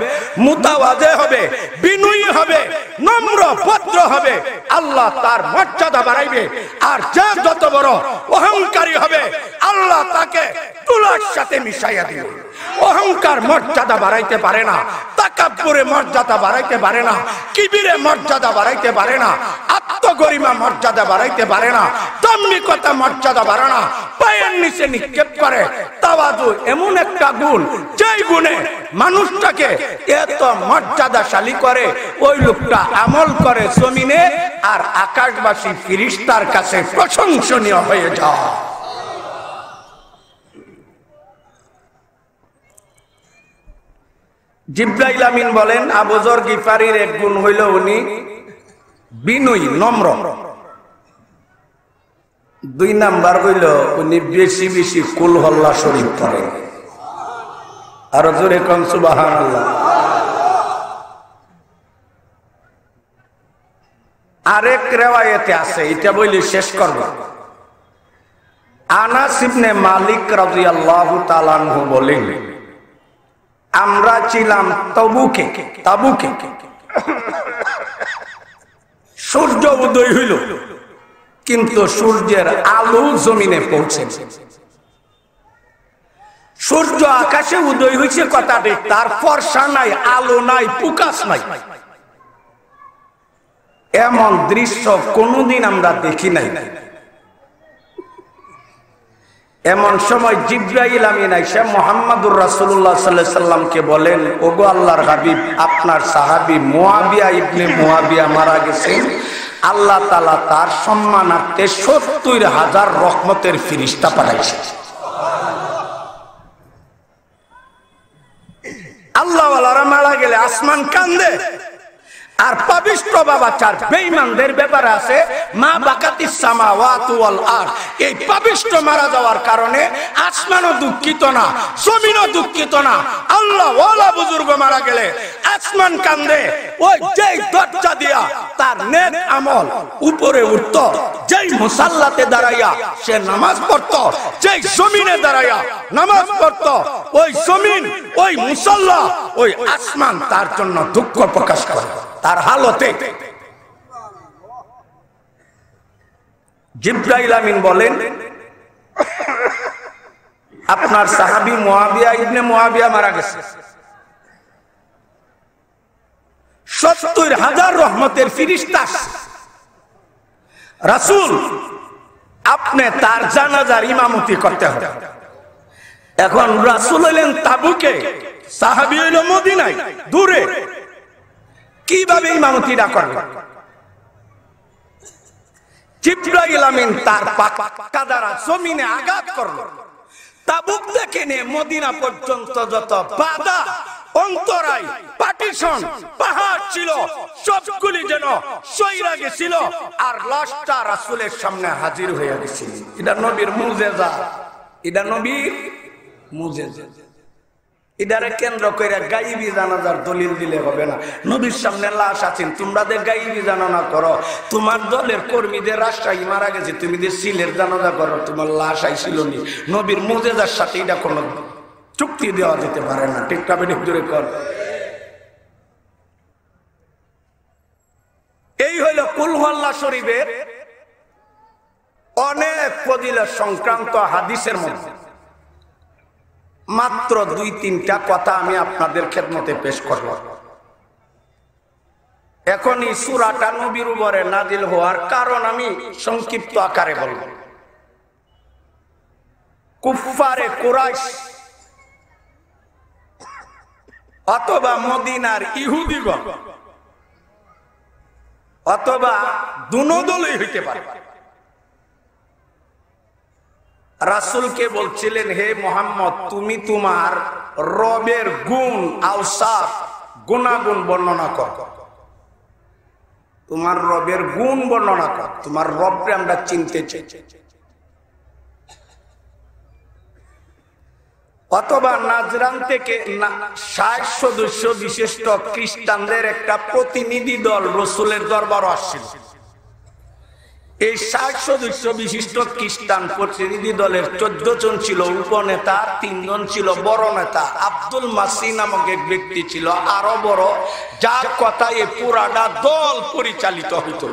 মুতাওয়াজে হবে, বিনয়ী হবে, নম্র ভদ্র হবে, আল্লাহ তার মর্যাদা বাড়াইবে। আর যে যত বড় অহংকারী হবে, আল্লাহ তাকে তুলার সাথে মিশাইয়া দিবে। অহংকার মর্যাদা বাড়াইতে পারে না, তাকাব্বুরে মর্যাদা বাড়াইতে পারে না, কিবিরে মর্যাদা বাড়াইতে পারে না, আত্মগরিমা মর্যাদা বাড়াইতে পারে না, দাম্ভিকতা মর্যাদা বাড়ে না, পায়ের নিচে নিক্ষেপ করে। তাওয়াজু এমন একটা গুণ, যেই গুণে মানুষটাকে এত মর্যাদাশালী করে, ওই লোকটা আমল করে জমিনে আর আকাশবাসী ফেরেশতার কাছে প্রশংসনীয় হয়ে যায়। জিবরাইল আমিন বলেন, আবু যর গিফারির এক গুণ হইল উনি বিনয়ী, নম্র। দুই নাম্বার হইল উনি বেশি বেশি কুল হল্লা শরীফ পড়েন। আরো জোরে কোন সুবহানাল্লাহ। আরেক রিওয়ায়াতে আছে, এটা বলি শেষ করব। আনাস ইবনে মালিক রাদিয়াল্লাহু তাআলা আনহু বলেন, আমরা ছিলাম তাবুকে। সূর্য উদয় হইল, কিন্তু সূর্যের আলো জমিনে পৌঁছে। সূর্য আকাশে উদয় হয়েছে কথাটি, তার ফর্সা নাই, আলো নাই, প্রকাশ নাই। এমন দৃশ্য কোনদিন আমরা দেখি নাই। এমন সময় জিবরাইল আমিন আইসা মুহাম্মদুর রাসূলুল্লাহ সাল্লাল্লাহু আলাইহি সাল্লামকে বলেন, ওগো আল্লাহর হাবিব, আপনার সাহাবী মুয়াবিয়া ইবনে মুয়াবিয়া মারা গেছেন। আল্লাহ তাআলা তার সম্মানার্থে ৭০,০০০ রহমতের ফেরেশতা পাঠাইছে। আল্লাহ ওয়ালারা মারা গেলে আসমান কান্দে, আর পাবিষ্ট বাবাচার বেঈমানদের ব্যাপারে আছে মা বাকাতিস সামাওয়াতু ওয়াল আরদ। এই পাবিষ্ট মারা যাওয়ার কারণে আসমানও দুঃখিত না, জমিনও দুঃখিত না। আল্লাহ ওয়ালা বুজুর্গ মারা গেলে আসমান কান্দে। ওই যেই দরজা দিয়া তার নেক আমল উপরে উঠত, যেই মুসাল্লাতে দাঁড়াইয়া সে নামাজ পড়ত, যেই জমিনে দাঁড়াইয়া নামাজ পড়ত, ওই জমিন, ওই মুসাল্লা, ওই আসমান তার জন্য দুঃখ প্রকাশ করে। তার হালতে জিবরাইল আমিন বলেন, আপনার সাহাবী মুয়াবিয়া ইবনে মুয়াবিয়া মারা গেছে। ৭০,০০০ রহমতের ফেরেশতা। রাসূল, আপনি তার জানাজার ইমামতি করতে হবে। এখন রাসূল হলেন তাবুকে, সাহাবী হইল মদিনায়, দূরে। কিভাবে ইমামতিটা করবে? জিবরাইল আমিন তার পাকা দ্বারা জমিনে আঘাত করলো। তাবুক থেকে নিয়ে মদিনা পর্যন্ত যত বাধা, অন্তরায়, পার্টিশন, পাহাড় ছিল, সবগুলি যেন সইরা গেছিল, আর লাশটা রাসূলের সামনে হাজির হয়ে গেছিল। এটা নবীর মুজিজা, এটা নবীর মুজিজা। এটারে কেন্দ্র করে গাইবি জানাজার দলিল দিলে হবে না। নবীর সামনে লাশ আছেন, তোমরা যে গাইবি জানানা করো, তোমার দলের কর্মীদের রাজশাহী মারা গেছে, তুমি যে সিলের জানাজা করো, তোমার লাশ আইছিল নি? নবীর মুজেজার সাথে এটা কোনো চুক্তি দেওয়া যেতে পারে না। ঠিক না বেঠিক জোরে কর। এই হইল কুল হুয়াল্লাহ শরীফের অনেক ফজিলত সংক্রান্ত হাদিসের মধ্যে মাত্র 2-3টা কথা আমি আপনাদের খেদমতে পেশ করব। এখন এই সূরাটা নবীর উপরে নাজিল হওয়ার কারণ আমি সংক্ষিপ্ত আকারে বলব। কুফফারে কুরাইশ অথবা মদিনার ইহুদিগণ অথবা দুনো দলই হইতে পারে, রাসূলকে বলছিলেন, হে মুহাম্মদ, তুমি তোমার রবের গুণ আওসাফ গুণাগুণ বর্ণনা কর, তোমার রবের গুণ বর্ণনা কর, তোমার রবকে আমরা চিনতে চাই। অথবা নাজরান থেকে 60 সদস্য বিশিষ্ট খ্রিস্টানদের একটা প্রতিনিধি দল রাসূলের দরবারে আসছিল। এই 60 সদস্য বিশিষ্ট খ্রিস্টান প্রতিনিধি দলের 14 জন ছিল উপনেতা, 3 জন ছিল বড় নেতা। আব্দুল মাসি নামক এক ব্যক্তি ছিল আরো বড়, যার কথায় এই পুরাটা দল পরিচালিত হইত।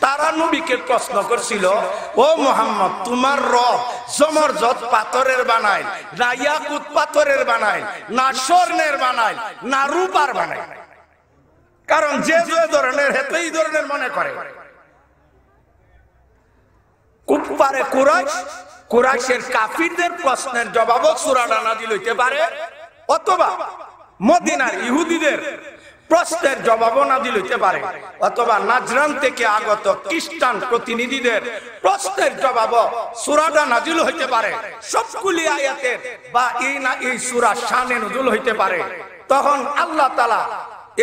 তারা নবীকে প্রশ্ন করছিল, ও মুহাম্মদ, তোমার রব জমরজত পাথরের বানায় না ইয়াকুত পাথরের বানায় না স্বর্ণের বানায় না রূপার বানায়? কারণ যে যে ধরনের হেতে এই ধরনের মনে করে। কুফফারে কুরাইশ, কুরাইশের কাফিরদের প্রশ্নের জবাবও সূরাটা নাযিল হইতে পারে, অথবা মদিনার ইহুদিদের প্রশ্নের জবাবও নাযিল হইতে পারে, অথবা নাজরান থেকে আগত খ্রিস্টান প্রতিনিধিদের প্রশ্নের জবাবও সূরাটা নাযিল হইতে পারে। সবগুলি আয়াতের বা এই সূরা শানে নুজুল হইতে পারে। তখন আল্লাহ তাআলা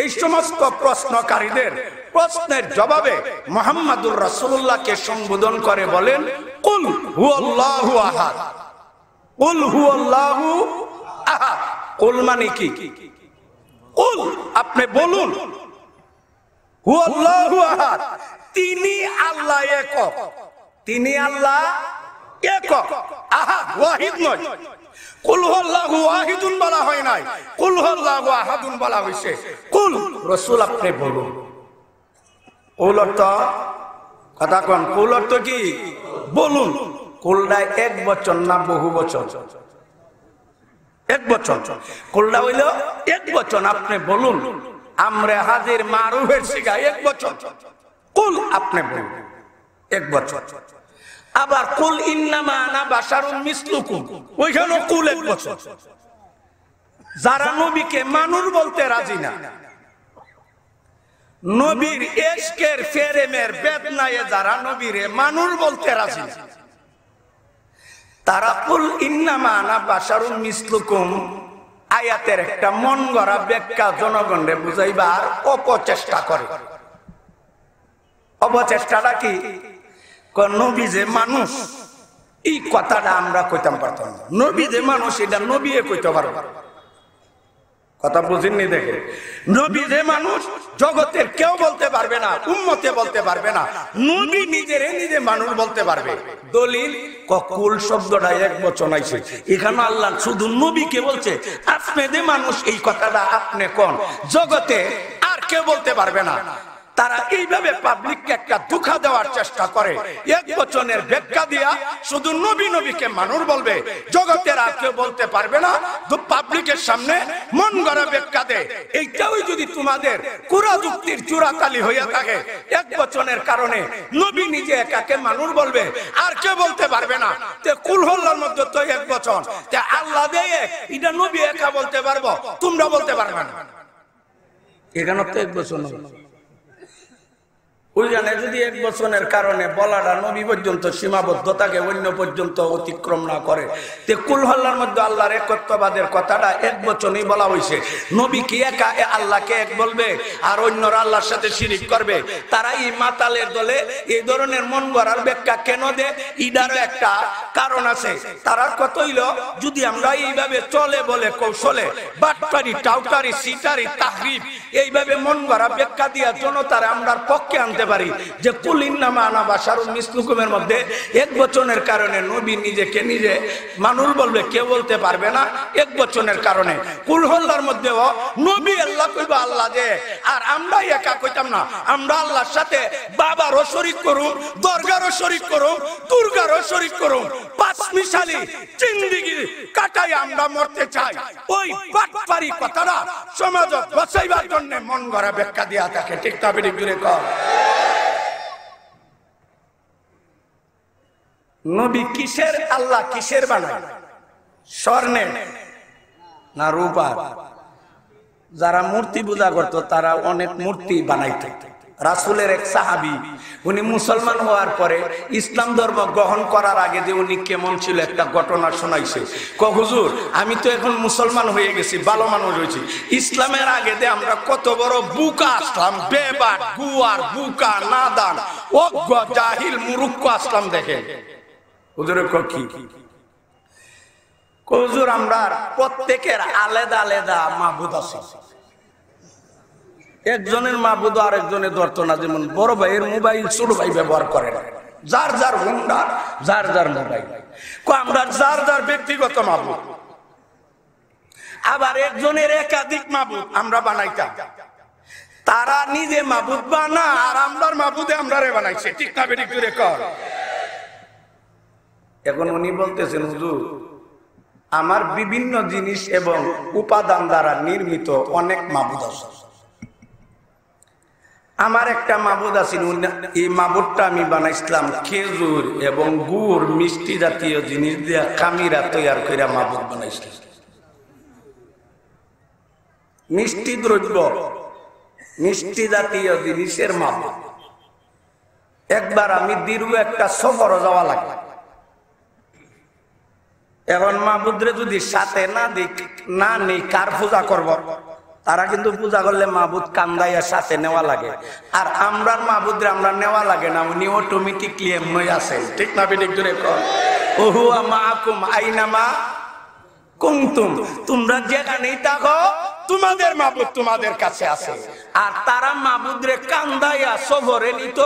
এই সমস্ত প্রশ্নকারীদের প্রশ্নের জবাবে মুহাম্মাদুর রাসূলুল্লাহকে সম্বোধন করে বলেন, কুল হুয়াল্লাহু আহাদ। কুল হুয়াল্লাহু আহাদ, কুল মানে কি? কুল আপনি বলুন, হুয়াল্লাহু আহাদ, তিনি আল্লাহ একক, তিনি আল্লাহ একক, আহাদ ওয়াহিদ নয়। কুল হুয়াল্লাহু ওয়াহিদুন বলা হয় নাই, কুল হুয়াল্লাহু আহাদুন বলা হয়েছে। কুল রাসূল আপনি বলুন। কুল অর্থ কথা কোন? কুল অর্থ কি? বলুন। কুলটা এক বচন না বহু বচন? এক বচন। কুলটা হইল এক বচন, আপনি বলুন। আমরে হাজির মারুফের শিখা এক বচন, কুল আপনি বলুন, এক বচন। আবার কুল ইন্নামা আনা বাশারুম মিসলুকুম, ওইখানেও কুল এক বচন। যারা নবীকে মানুষ বলতে রাজি না, নবীর ইশকের প্রেমের বেদনায় যারা নবীরে মানুষ বলতে রাজি না, তারা কুল ইন্নামা আনা বাশারুম মিসলুকুম আয়াতের একটা মন গড়া ব্যাখ্যা জনগণকে বুঝাইবার অপচেষ্টা করে। অপচেষ্টাটা কি? নবী যে মানুষ, এই কথাটা আমরা কইতাম পারতাম না। নবী যে মানুষ, এটা নবী কইতে পারবো। কথা বুঝেননি? দেখে, নবী যে মানুষ জগতের কেউ বলতে পারবে না, উম্মতে বলতে পারবে না, নবী নিজে মানুষ বলতে পারবে। দলিল কুল শব্দটা এক বচন আইছে, এখানে আল্লাহ শুধু নবীকে বলছে আপনি যে মানুষ, এই কথাটা আপনি কোন, জগতে আর কেউ বলতে পারবে না। তারা এইভাবে পাবলিককে একটা ধোঁকা দেওয়ার চেষ্টা করে, এক বচনের ব্যাখ্যা দিয়া শুধু নবীকে মানুষ বলবে, জগতের আর কেউ বলতে পারবে না। তো পাবলিকের সামনে মন গড়া ব্যাখ্যা দেয়। এইটাই যদি তোমাদের কুরা যুক্তির চূড়াতালি হইয়া থাকে, এক বচনের কারণে নবী নিজে একাকে মানুষ বলবে, আর কেউ বলতে পারবে না। তে কুল হল্লার মধ্যে তো এক বচন, তে আল্লাহ দেয়, এটা নবী একা বলতে পারবো, তোমরা বলতে পারবে না। এখানে তো এক বচন। ওই জানে যদি এক বচনের কারণে বলাটা নবী পর্যন্ত সীমাবদ্ধতাকে অন্য পর্যন্ত অতিক্রম না করে, তে কুল হল্লার মধ্যে আল্লাহর একত্ববাদের কথাটা এক বচনেই বলা হয়েছে। নবী কি একা আল্লাহকে এক বলবে আর অন্যরা আল্লাহর সাথে শিরিক করবে? তারা এই মাতালের দলে এই ধরনের মন গড়ার ব্যাখ্যা কেন দে? ইডারও একটা কারণ আছে। তারা কত হইল, যদি আমরা এইভাবে চলে বলে কৌশলে বাটপারি টাউটারি সিটারি তাহরিফ এইভাবে মন গড়া ব্যাখ্যা দিয়া জনতারা আমরার পক্ষে আনতে পারি যে কুল ইন্নামা আনা বাশারুম মিসলুকুমের মধ্যে এক বচনের কারণে নবী নিজেকে নিজে মানুষ বলবে, কেউ বলতে পারবে না এক বচনের কারণে। কুল হল্লার মধ্যেও নবী আল্লাহ কইবা আল্লাহ যে, আর আমরা একা কইতাম না, আমরা আল্লাহর সাথে বাবারও শরীক করুম, দরগারও শরীক করুম, দুর্গারও শরীক করুম, পাঁচ মিশালি জিন্দেগি কাটাই আমরা মরতে চাই। ওই বাটপারি কথাটা সমাজ বাঁচাইবার জন্য মন গড়া ব্যাখ্যা দিয়া থাকে। ঠিক না বেরিয়ে ঘুরে কর। নবী কিসের আল্লাহ কিসের বানায়? স্বর্ণের না রূপার? যারা মূর্তি পূজা করতো তারা অনেক মূর্তি বানাইতো। রাসূলের এক সাহাবী, উনি মুসলমান হওয়ার পরে ইসলাম ধর্ম গ্রহণ করার আগে যে উনি কেমন ছিল একটা ঘটনা শোনাইছে। হুজুর আমি তো এখন মুসলমান হয়ে গেছি, ভালো মানুষ হয়েছি, ইসলামের আগে যে আমরা কত বড় বুকা আসলাম, বেবাক গুয়ার বুকা নাদান অজ্ঞ জাহিল মূর্খ আসলাম। দেখেন হুজুরের কি হুজুর, আমরা প্রত্যেকের আলাদা আলাদা মাবুদ আছে। একজনের মাবুদ আর একজনের ধরতো না। যেমন বড় ভাইয়ের মোবাইল ছোট ভাই ব্যবহার করে না, যার যার হুন্ডা যার যার মোবাইল, আমরা যার যার ব্যক্তিগত মাবুদ। আবার একজনের একাধিক মাবুদ আমরা বানাইতাম, তারা নিজে মাবুদ বানা আর আমরার মাবুদে আমরা বানাইছে। ঠিক না বেটি করে কর। এখন উনি বলতেছেন হুজুর আমার বিভিন্ন জিনিস এবং উপাদান দ্বারা নির্মিত অনেক মাবুদ আছে। আমার একটা মাবুদ আছে, এই মাবুদটা আমি বানাইছিলাম খেজুর এবং গুড় মিষ্টি জাতীয় জিনিস দিয়া খামিরা তৈরি করে মাবুদ বানাইছিলাম। মিষ্টি দ্রব্য মিষ্টি জাতীয় জিনিসের মাবুদ। একবার আমি দীর্ঘ একটা সফর যাওয়া লাগে। এখন মাবুদরে যদি সাথে না নেই কার পূজা করব? তারা কিন্তু পূজা করলে মাবুদ কান্দাইয়া সাথে নেওয়া লাগে, আর আমরার মাবুদরে আমরা নেওয়া লাগে না, উনি অটোমেটিকলি এমনই আছেন। ঠিক না বেটি জোরে কর। ওহুয়া মাআকুম আইনামা কুনতুম, তোমরা যেখানেই থাকো তোমাদের মাবুদ তোমাদের কাছে আছে। আর তারা মাবুদরে কান্দাইয়া সফরে নিত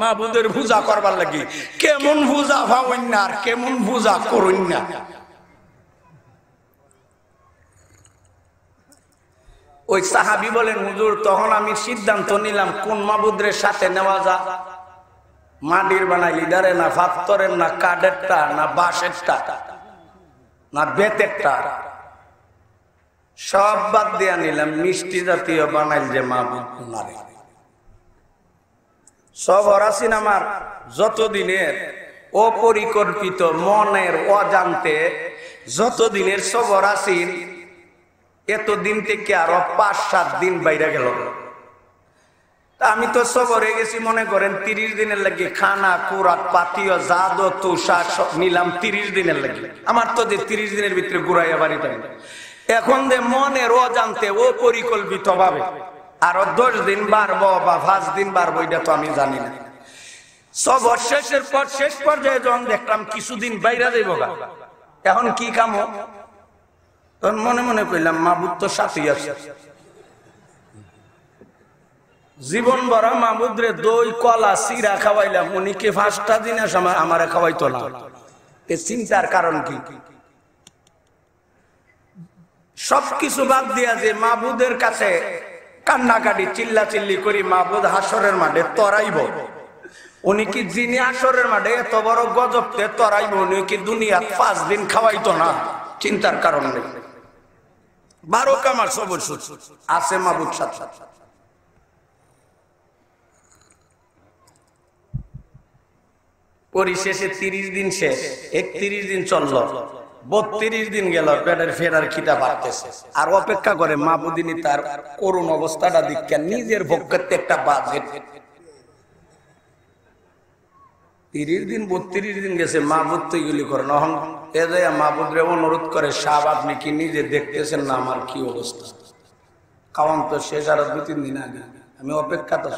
মাবুদের পূজা করবার লাগি। কেমন পূজা ভাবুন না আর কেমন পূজা করুন না। ওই সাহাবী বলেন হুজুর তখন আমি সিদ্ধান্ত নিলাম কোন মাবুদের সাথে নেওয়া যা। মাটির বানাই লিডারে না পাথরের না কাঠেরটা না বাঁশেরটা না বেতেরটা, সব বাদ দিয়া নিলাম মিষ্টি জাতীয় বানাইল যে মাবুদ নারে। সব অরাসিন আমার যতদিনের অপরিকল্পিত মনের অজান্তে যতদিনের সব অরাসিন, এতদিন থেকে আরো 5-7 দিন বাইরে গেল। আমি তো সবরে গেছি মনে করেন 30 দিনের লাগে, খানা কুরাত পাতীয় জাদু তুষা সব নিলাম 30 দিনের লাগে। আমার তো যে 30 দিনের ভিতরে ঘুরাইয়া বাড়িতে, এখন যে মনের অজান্তে অপরিকল্পিত ভাবে আরো 10 দিন বাড়বো বা 5 দিন বাড়বো এটা তো আমি জানি না। সব শেষের পর শেষ পর্যায়ে যখন দেখলাম কিছুদিন বাইরে যাইব, এখন কি কাম, তখন মনে মনে কইলাম মাবুদ তো সাথী আছে। জীবন ভরা মাবুদরে দই কলা চিরা খাওয়াইলাম, উনি কি 5টা দিন আমারে খাওয়াইতো না। চিন্তার কারণ কি? সবকিছু বাদ দিয়া যে মাবুদের কাছে কান্নাকাটি চিল্লা চিল্লি করি মাবুদ হাসরের মাঠে তরাইব, উনি কি যিনি হাসরের মাঠে এত বড় গজবতে তরাইব উনি কি দুনিয়াত 5 দিন খাওয়াইতো না? চিন্তার কারণ নেই। 12 কামার সবর আছে মাবুদ সাথে। পরিশেষে 30 দিন শেষ, 31 দিন চলল, 32 দিন গেল, পেটের ফেরার খিদা বাড়তেছে। আর অপেক্ষা করে মাবুদিনী তার করুণ অবস্থাটা দিকে নিজের ভোগ করতে একটা বাজেট 30 দিন 32 দিন গেছে, মাহবুদ তো এগুলি করে নহন এ যায় মাহবুদরে অনুরোধ করে, সাহেব আপনি কি নিজে দেখতেছেন না আমার কি অবস্থা? খাওয়ান তো শেষ, আর 2-3 দিন আগে আমি অপেক্ষা তো,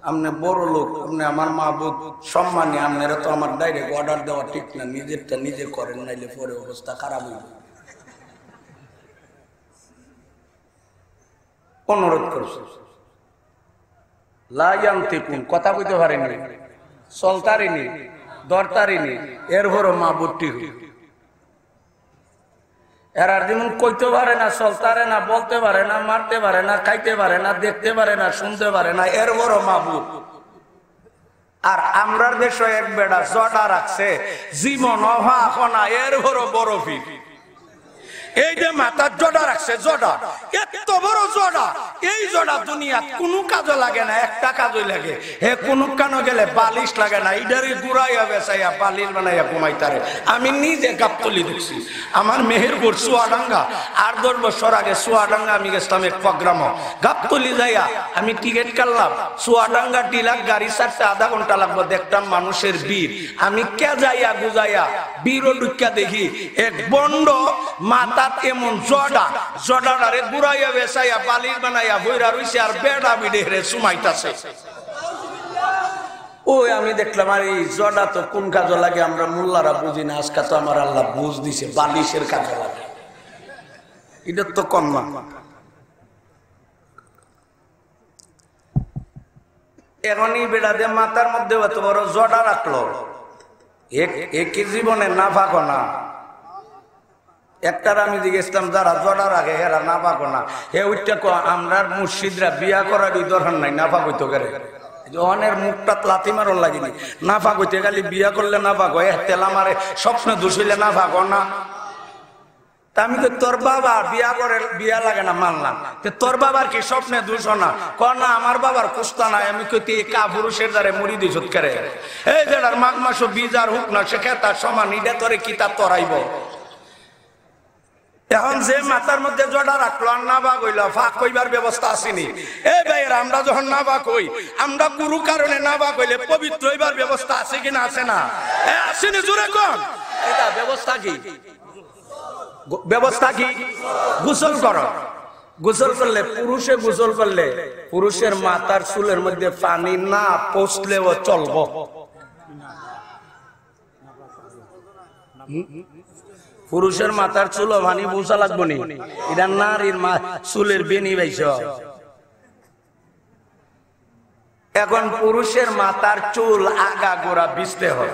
আপনি বড় লোক, আপনি আমার মাহবুদ সম্মানী, আপনারা তো আমার ডাইরেক্ট অর্ডার দেওয়া ঠিক না, নিজেরটা নিজে করেন, নাইলে পরে অবস্থা খারাপ হইবে। অনুরোধ করছে, কথা কইতে পারেনি, চলতারিনি, দরতারিনি, এরপরও মাহবুদ ঠিক। এরা যেমন কইতে পারে না, চলতারে না, বলতে পারে না, মারতে পারে না, খাইতে পারে না, দেখতে পারে না, শুনতে পারে না, এর বড় মাহবুব। আর আমরার দেশে এক বেড়া জটা রাখছে, জীবন অভাবনা, এর বড় ফির। এই যে মাথার জড়া রাখছে, জড়া এত বড় জড়া, এই জড়া দুনিয়াত কোনো কাজে লাগে না, একটা কাজই লাগে, হে কোন কানো গেলে বালিশ লাগে না, ইডারি গুড়াইয়া বেচাইয়া বালিশ বানাইয়া ঘুমাইতারে। আমি নিজে গাবতলি দেখছি, আমার মেহেরপুর চুয়াডাঙ্গা 8-10 বছর আগে চুয়াডাঙ্গা আমি গেছিলাম এক প্রোগ্রাম, গাবতলি যাইয়া আমি টিকিট কাটলাম, চুয়াডাঙ্গা টিলাক গাড়ি ছাড়তে আধা ঘন্টা লাগবে, দেখতাম মানুষের ভিড়। আমি কে যাইয়া গুজাইয়া বীরও ঢুকিয়া দেখি এক বন্ড মাথা এমন জডারে গুড়াইয়া বেসাইয়া বালির বানাইয়া বইরা রইছে, আর বেড়া বিড়ে সুমাইতাছে। ওই আমি দেখলাম, আর এই জডা তো কোন কাজে লাগে আমরা মোল্লারা বুঝি না, আজকে তো আমার আল্লাহ বুঝ দিছে, বালিশের কাজে লাগে। এটা তো কম না। এখনই বেড়াতে মাথার মধ্যে এত বড় জডা রাখলো, একই জীবনে না ভাগো না। একটার আমি জিজ্ঞেসলাম যারা জড়া রাখে হেরা না পাকো না, হে ওইটা আমরা মুর্শিদরা বিয়া করার দরকার নাই, না পাক হইতে গেলে অনের মুখটা লাথি মারন লাগেনি, না পাক হইতে গেলে বিয়া করলে না পাকো, তেলা মারে স্বপ্নে দোষিলে না পাকো না। তা আমি তো তোর বাবা বিয়া করে, বিয়া লাগে না মানলাম, তোর বাবার কি স্বপ্নে দোষ না? ক না আমার বাবার কুস্তা নাই। আমি কইতে কা পুরুষের দ্বারে মুড়ি দিছ করে, এই যেটার মাঘ মাসও বিজার হোক না, সে তার সমান, ইটা তোরে কিতাব তরাইব। এখন যে মাথার মধ্যে জড়া রাখলো আর না বাক হইল, ফাঁক কইবার ব্যবস্থা আসেনি। এই ভাইয়েরা আমরা যখন না বাক হই, আমরা গুরু কারণে না বাক হইলে পবিত্র হইবার ব্যবস্থা আছে কিনা? আছে না? আসেনি? জোরে কোন এটা ব্যবস্থা কি? ব্যবস্থা কি? গোসল করো। গোসল করলে, পুরুষে গোসল করলে পুরুষের মাথার চুলের মধ্যে পানি না পৌঁছলেও চলবো। পুরুষের মাথার চুল ভানি বোঝা লাগবো নি, এটা নারীর চুলের বেনি বাইছ। এখন পুরুষের মাথার চুল আগা গোড়া বিছতে হয়।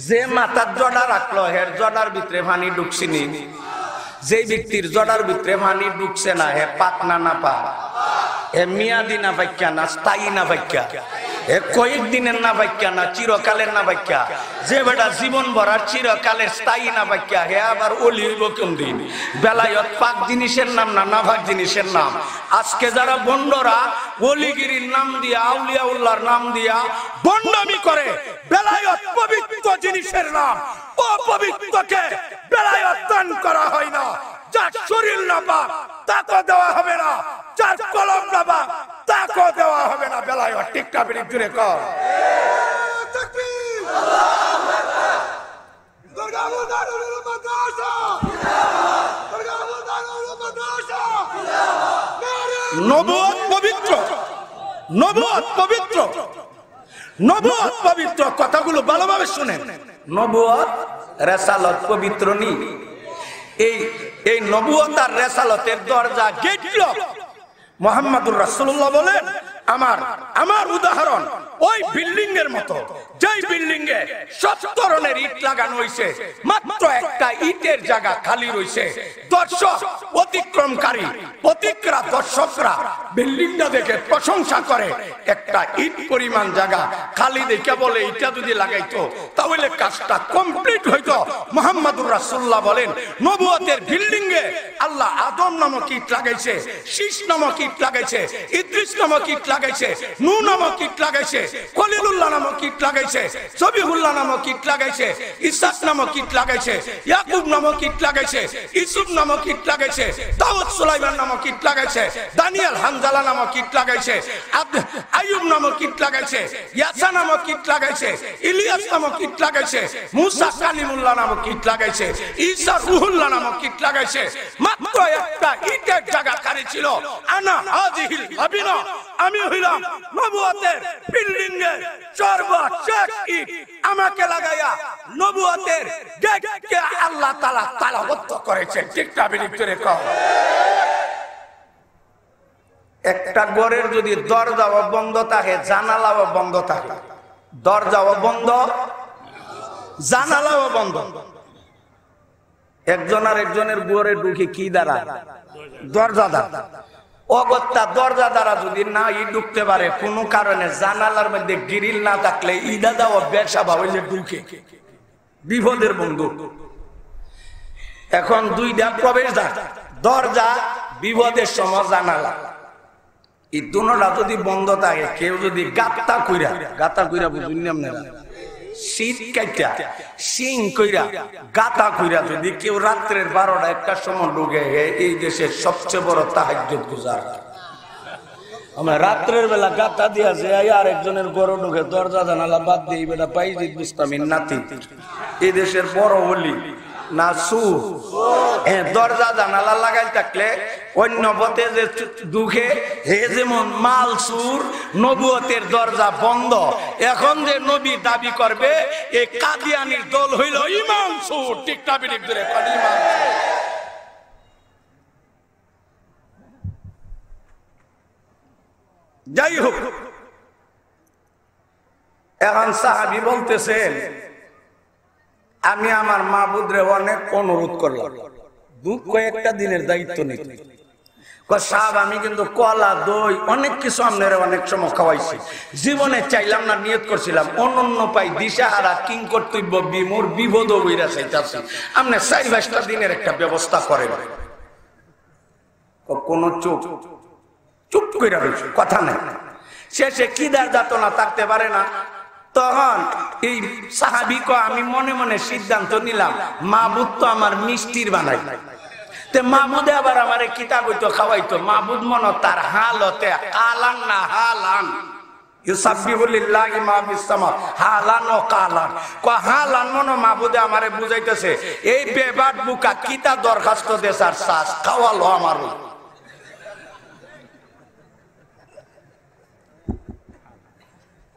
যে মাথার জড়া রাখলো হের জড়ার ভিতরে পানি ঢুকছিনি, যে ব্যক্তির জড়ার ভিতরে পানি ঢুকছে না, হে পাকনা না পা, হে মিয়াদি না পাইকা না স্থায়ী না পাইকা, হে কয়েকদিনের না পাইকা না চিরকালের না পাইকা, যে বেটা জীবন ভরার চিরকালের স্থায়ী না পাইকা, হে আবার অলি হইব কোন দিন? বেলায়ত পাক জিনিসের নাম না, না পাক জিনিসের নাম। আজকে যারা বন্ডরা অলিগিরির নাম দিয়া, আউলিয়া উল্লাহর নাম দিয়া বন্ডামি করে, বেলায়ত পবিত্র জিনিসের নাম, অপবিত্রকে বেলায়ত দান করা হয় না। যার শরীর না পাক তাকে দেওয়া হবে না, যার কলম না পাক তাকে দেওয়া হবে না। বেলায়ত টিকা বিড়ি জুড়ে কর নবুয়ত পবিত্র, নবুয়ত পবিত্র, নবুয়ত পবিত্র। কথাগুলো ভালোভাবে শুনেন। নবুয়ত রেসালত পবিত্র নি। এই নবুয়ত আর রেসালতের দরজা গেট লক। মুহাম্মদুর রাসূলুল্লাহ বলেন, আমার উদাহরণ ওই বিল্ডিং এর মতো, যেই বিল্ডিং এ 7 ধরনের ইট লাগানো হইছে, মাত্র একটা ইটের জায়গা খালি রইছে। দর্শক অতিক্রমকারী প্রতিক্রা দর্শকরা বিল্ডিংটা দেখে প্রশংসা করে, একটা ইট পরিমাণ জায়গা খালি দেখে বলে এটা যদি লাগাইতো তাহলে কাজটা কমপ্লিট হইতো। মুহাম্মদুর রাসূলুল্লাহ বলেন, নবুয়তের বিল্ডিং এ আল্লাহ আদম নামক ইট লাগাইছে, শীষ নামক ইট লাগাইছে, ইদ্রিস নামক ইট লাগাইছে, নূহ নামক ইট লাগাইছে। খলিলুল্লাহ নামক কীট লাগাইছে, সবিহুল্লাহ নামক কীট লাগাইছে, ইসাক নামক কীট লাগাইছে, ইয়াকুব নামক কীট লাগাইছে, ইউসুফ নামক কীট লাগাইছে, দাউদ সুলাইমান নামক কীট লাগাইছে, দানিয়েল হানজালা নামক কীট লাগাইছে, আইয়ুব নামক কীট লাগাইছে, ইয়াসা নামক কীট লাগাইছে, ইলিয়াস নামক কীট লাগাইছে, মুসা কালিমুল্লাহ নামক কীট লাগাইছে, ঈসা রূহুল্লাহ নামক কীট লাগাইছে। মাত্র একটা ইটের জায়গা খালি ছিল। আনা হাযিহিল লাবিনা, আমি হইলাম নবুয়তের বিল্ডিং এর সর্বশেষ ইট। আমাকে লাগাইয়া নবুয়তের গেটকে আল্লাহ তাআলা তালাবদ্ধ করেছেন। ঠিক না বিলিভ করে কও। একটা ঘরের যদি দরজাও বন্ধ থাকে, জানালাও বন্ধ থাকে, দরজাও বন্ধ, জানালাও বন্ধ, একজন আর একজনের ঘরে ঢুকে কি দ্বারা? দরজা দ্বারা। অগত্যা দরজা দ্বারা যদি না ঢুকতে পারে, কোনো কারণে জানালার মধ্যে গ্রিল না থাকলে ইদা দাও ব্যবসা ভাবলে ঢুকে, বিপদের বন্ধু। এখন দুইটা প্রবেশদ্বার, দরজা বিপদের সময় জানালা, এই দুটোটা যদি বন্ধ থাকে, কেউ যদি গাত্তা কইরা বুঝুন আপনারা, শীত কাইটা সিং কইরা গাতা কইরা যদি কেউ রাত্রের 12টা-1টার সময় ঢুকে, এই দেশের সবচেয়ে বড় তাহাজ্জুদ গুজার। আমরা রাত্রের বেলা গাতা দিয়া যাই আর একজনের ঘরে ঢুকে, দরজা জানালা বাদ দিয়ে বেটা পাইজিদ বুস্তামিন নাতি, এই দেশের বড় ওলি না সুর। দরজা জানালা লাগাই থাকলে অন্য পথে যে দুঃখে হে যেমন মাল সুর, নবুয়তের দরজা বন্ধ। এখন যে নবী দাবি করবে, এই কাদিয়ানির দল হইল ইমাম সুর। ঠিক না বিলিভ করে কন? ইমাম। যাই হোক, এখন সাহাবী বলতেছেন, আমি আমার মাবুদরে অনেক অনুরোধ করলাম, কয়েকটা দিনের দায়িত্ব নেই। সাহেব আমি কিন্তু কলা দই অনেক কিছু আপনারা অনেক সময় খাওয়াইছি, জীবনে চাইলাম না, নিয়ত করছিলাম অনন্য পাই দিশাহারা কিং কর্তব্য বিমোর বিপদ বইরা চাইতাছি, আপনি 4-5টা দিনের একটা ব্যবস্থা করেন। কোন চুপ করে রয়েছে, কথা নেই। শেষে কিদার যাতনা থাকতে পারে না। তখন এই সাহাবী কয়, আমি মনে মনে সিদ্ধান্ত নিলাম, মাবুদ তো আমার মিষ্টির বানাই, তে মাবুদে আবার আমারে কিতাব হইতো খাওয়াইতো। মাবুদ মনে তার হালতে কালান না হালান, ইউসাব্বিহু লিল্লাহি মা ফিস সামা হালান ও কালান। কয় হালান মনে মাবুদে আমারে বুঝাইতেছে, এই বেবাদ বুকা কিতা দরখাস্ত দেসার শ্বাস খাওয়ালো আমার।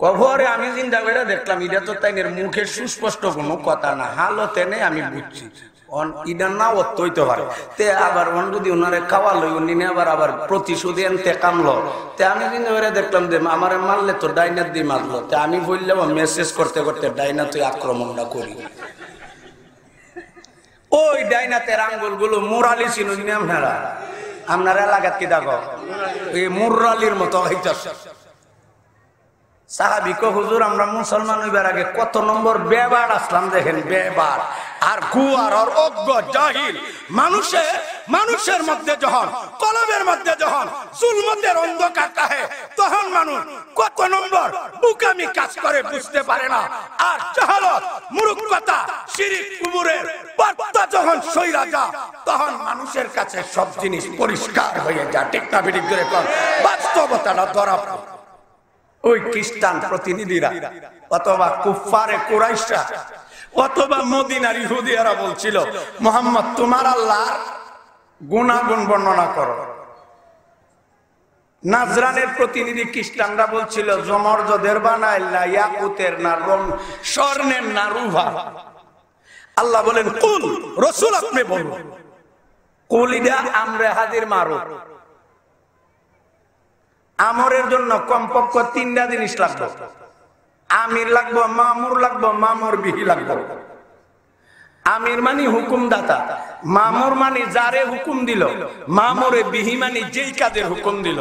কবরে আমি চিন্তা করে দেখলাম, এটা তো তাইনের মুখে সুস্পষ্ট কোনো কথা না, হালতে নেই আমি বুঝছি, ইডা না হইতে পারে। তে আবার যদি ওনারে খাওয়ালো, উনি আবার প্রতিশোধ এনতে কামলো। তে আমি চিন্তা করে দেখলাম যে আমারে মারলে তো ডাইনার দিয়ে মারলো, তে আমি বললাম মেসেজ করতে করতে ডাইনা তুই আক্রমণটা করি। ওই ডাইনাতের আঙ্গুল গুলো মুরালি ছিল আপনারা, আপনার এলাকাত কি দেখো এই মুরালির মতো হইতেছে। সাহাবী কো হুজুর আমরা মুসলমান হইবার আগে কত নম্বর বেবার আসলাম, দেখেন বেবার আর কুয়ার আর অজ্ঞ জাহিল মানুষের মধ্যে যখন কলবের মধ্যে যখন জুলমতের অন্ধকার থাকে, তখন মানুষ কত নম্বর বুকামি কাজ করে বুঝতে পারে না। আর জাহালত, মূর্খতা, শিরিক, কুফরের বার্তা যখন সইরা যায়, তখন মানুষের কাছে সব জিনিস পরিষ্কার হয়ে যায়। ঠিক না বিলিভ করে কোন? বাস্তবতাটা ধরা পড়ে। ওই খ্রিস্টান প্রতিনিধিরা অথবা কুফারে কুরাইশরা অথবা মদিনার ইহুদিরা বলছিল, মুহাম্মদ তোমার আল্লাহর গুণাগুণ বর্ণনা করো। নাজরানের প্রতিনিধি খ্রিস্টানরা বলছিল, জমরজদের বানাইল্লা, ইয়াকুতের না, স্বর্ণের না, রূপা। আল্লাহ বলেন, কুল, রাসূল আপনি বলুন, কুল ইদা আমরে হাজির মারো। আমরের জন্য কমপক্ষে 3টা জিনিস লাগবে, আমির লাগবে, মামুর লাগবে, মামুর বিহি লাগবে। আমির মানে হুকুমদাতা, মামুর মানে যারে হুকুম দিল, মামুরে বিহি মানে যেই কাজের হুকুম দিল।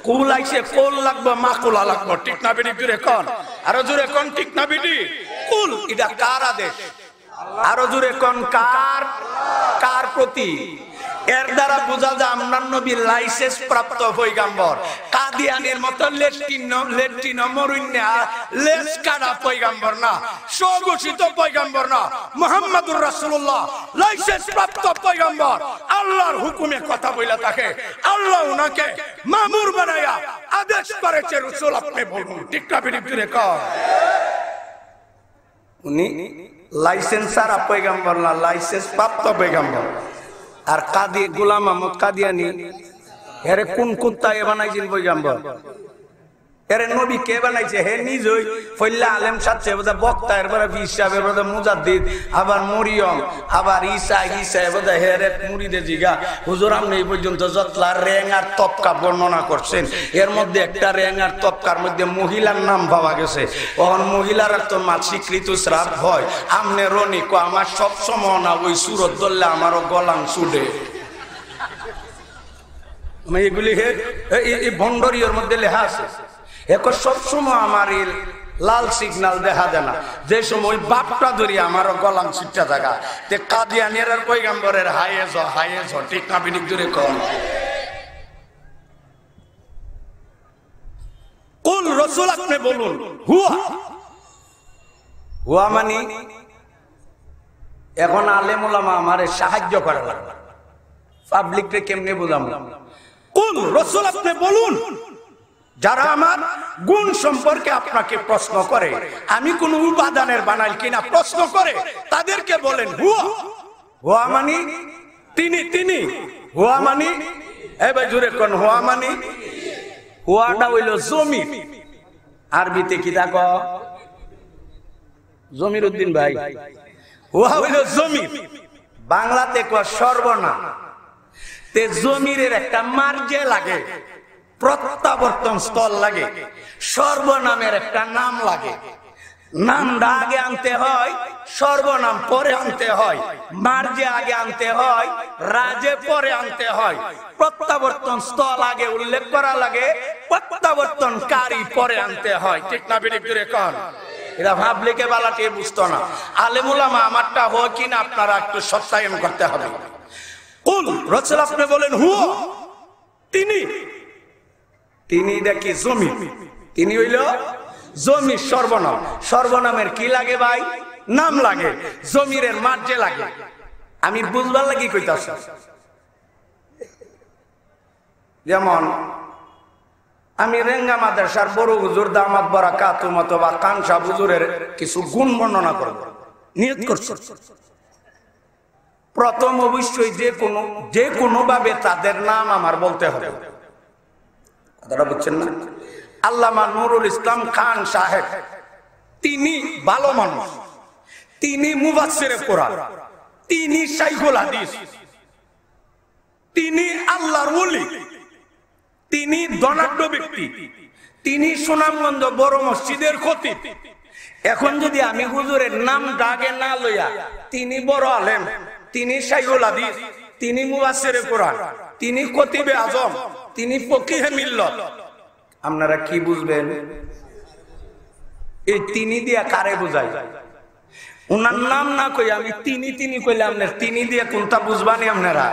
কুল আইছে, কোল লাগবে, মাকুলা লাগবে। ঠিক না বিডি? জুড়ে কোন, আরো জুড়ে কোন, ঠিক না বিডি? কুল এটা কার আদেশ? আরো জুড়ে কোন, কার প্রতি? এর দ্বারা বোঝা যায় আমরা নবী লাইসেন্স প্রাপ্ত পয়গম্বর। কার কাদিয়ানের মতো লেট্টিন মরুন্না লেজ কাটা পয়গাম্বর না, স্বঘোষিত পয়গাম্বর না, মুহাম্মাদুর রাসূলুল্লাহ লাইসেন্স প্রাপ্ত পয়গাম্বর। আল্লাহর হুকুমে কথা বইলা থাকে, আল্লাহ উনাকে মামুর বানায়া আদেশ করেছে রাসূল আপনি বলুন, ঠিক না বিরিফিরে কর। উনি লাইসেন্স ছাড়া পয়গাম্বর না, লাইসেন্স প্রাপ্ত পয়গাম্বর। আর কাদি গোলাম আহমদ কাদিয়ানি এরে কোন কুত্তায় বানাইছেন পয়গাম্বর? এরে নবী কে বানাইছে? হে নিজই ফল্লা আলেম সাথে বোধহয় বক্তা, এরপরে হিসাবে বোধহয় মুজাদ্দিদ, আবার মরিয়ম, আবার ঈসা বোধহয় হেরে মুরিদে জিগা হুজুর আপনি এই পর্যন্ত যতলা র্যাং আর তপকা বর্ণনা করছেন, এর মধ্যে একটা র্যাং আর তপকার মধ্যে মহিলার নাম পাওয়া গেছে। তখন মহিলারা তো মাসিক ঋতুস্রাব হয়, আমনে রনি কো আমার সব সময় না ওই সুরত ধরলে আমারও গলাং ছুটে। এগুলি এই ভণ্ডরীর মধ্যে লেখা আছে। এখন সবসময় আমার এই লাল সিগন্যাল দেখা দেয় না, যে সময় বাপটা ধরি আমারও গলাম সিটটা থাকা। তে কাদিয়ানের আর পয়গাম্বরের হায়েজ ঠিক না বিনিক দূরে কম। কুল রাসূল আপনি বলুন হুয়া মানে এখন আলেম ওলামা আমারে সাহায্য করা লাগবে, পাবলিককে কেমনে বোঝাবো? কুল রাসূল আপনি বলুন, যারা আমার গুণ সম্পর্কে আপনাকে প্রশ্ন করে, আমি কোন উপাদানের বানাই কিনা প্রশ্ন করে, তাদেরকে বলেন হুয়া মানে তিনি, হুয়া মানে এবার জুড়ে কোন হুয়া মানে হুয়াটা হইল জমির। আরবিতে কি দেখো জমির উদ্দিন ভাই, হুয়া হইল জমির, বাংলাতে কো সর্বনাম। তে জমিরের একটা মার্জে লাগে, প্রত্যাবর্তন স্থল লাগে, সর্বনামের একটা নাম লাগে। নামটা আগে আনতে হয়, সর্বনাম পরে আনতে হয়, মার্জে আগে আনতে হয়, রাজে পরে আনতে হয়। প্রত্যাবর্তন স্থল আগে উল্লেখ করা লাগে, প্রত্যাবর্তনকারী পরে আনতে হয়, ঠিক না বিরিফিরে কন? এরা ভাবলিকে বালাটি বুঝতো না। আলেম ওলামা আমারটা হয় কিনা আপনারা একটু সত্যায়ন করতে হবে। কুল রাসূল আপনি বলেন হুয়া তিনি দেখি জমি, তিনি হইল জমি সর্বনাম। সর্বনামের কি লাগে ভাই? নাম লাগে। জমিরের মার্জে লাগে। আমি বুঝবার লাগি কইতাছি, যেমন আমি রেঙ্গা মাদ্রাসার বড় হুজুর দামাত বারাকাতুহু অথবা কানসা হুজুরের কিছু গুণ বর্ণনা করব, নিয়ত করছি। প্রথম অবশ্যই যে কোনো ভাবে তাদের নাম আমার বলতে হবে, কথাটা বুঝছেন না? আল্লামা নুরুল ইসলাম খান সাহেব, তিনি ভালো মানুষ, তিনি মুফাসসিরে কোরআন, তিনি শাইখুল হাদিস, তিনি আল্লাহর ওলি, তিনি ধনাঢ্য ব্যক্তি, তিনি সুনামগঞ্জ বড় মসজিদের খতিব। এখন যদি আমি হুজুরের নাম ডাকে না লইয়া, তিনি বড় আলেম, তিনি শাইখুল হাদিস, তিনি মুফাসসিরে কোরআন, তিনি খতিবে আজম, তিনি ফকিহে মিল্লত, আপনারা কি বুঝবেন? এই তিনি দিয়া কারে বুঝাই? উনার নাম না কই আমি তিনি কইলে আপনার তিনি দিয়ে কোনটা বুঝবানি আপনারা?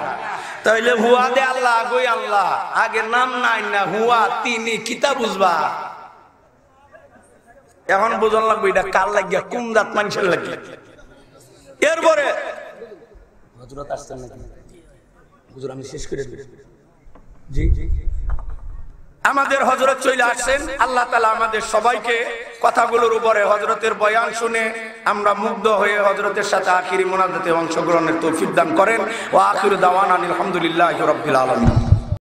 তাইলে হুয়া দে আল্লাহ আগই আল্লাহ, আগে নাম নাই না হুয়া তিনি কিতা বুঝবা? এখন বুঝন লাগবে এটা কার লাগিয়া, কোন জাত মানুষের লাগিয়া। এরপরে হযরত আসছেন নাকি? হুজুর আমি শেষ করে দিই। জি আমাদের হযরত চলে আসছেন। আল্লাহ তাআলা আমাদের সবাইকে কথাগুলোর উপরে হযরতের বয়ান শুনে আমরা মুগ্ধ হয়ে হযরতের সাথে আখিরি মুনাজাতে অংশগ্রহণের তৌফিক দান করেন। ওয়া আখিরু দাওয়ানা আলহামদুলিল্লাহি রাব্বিল আলামিন।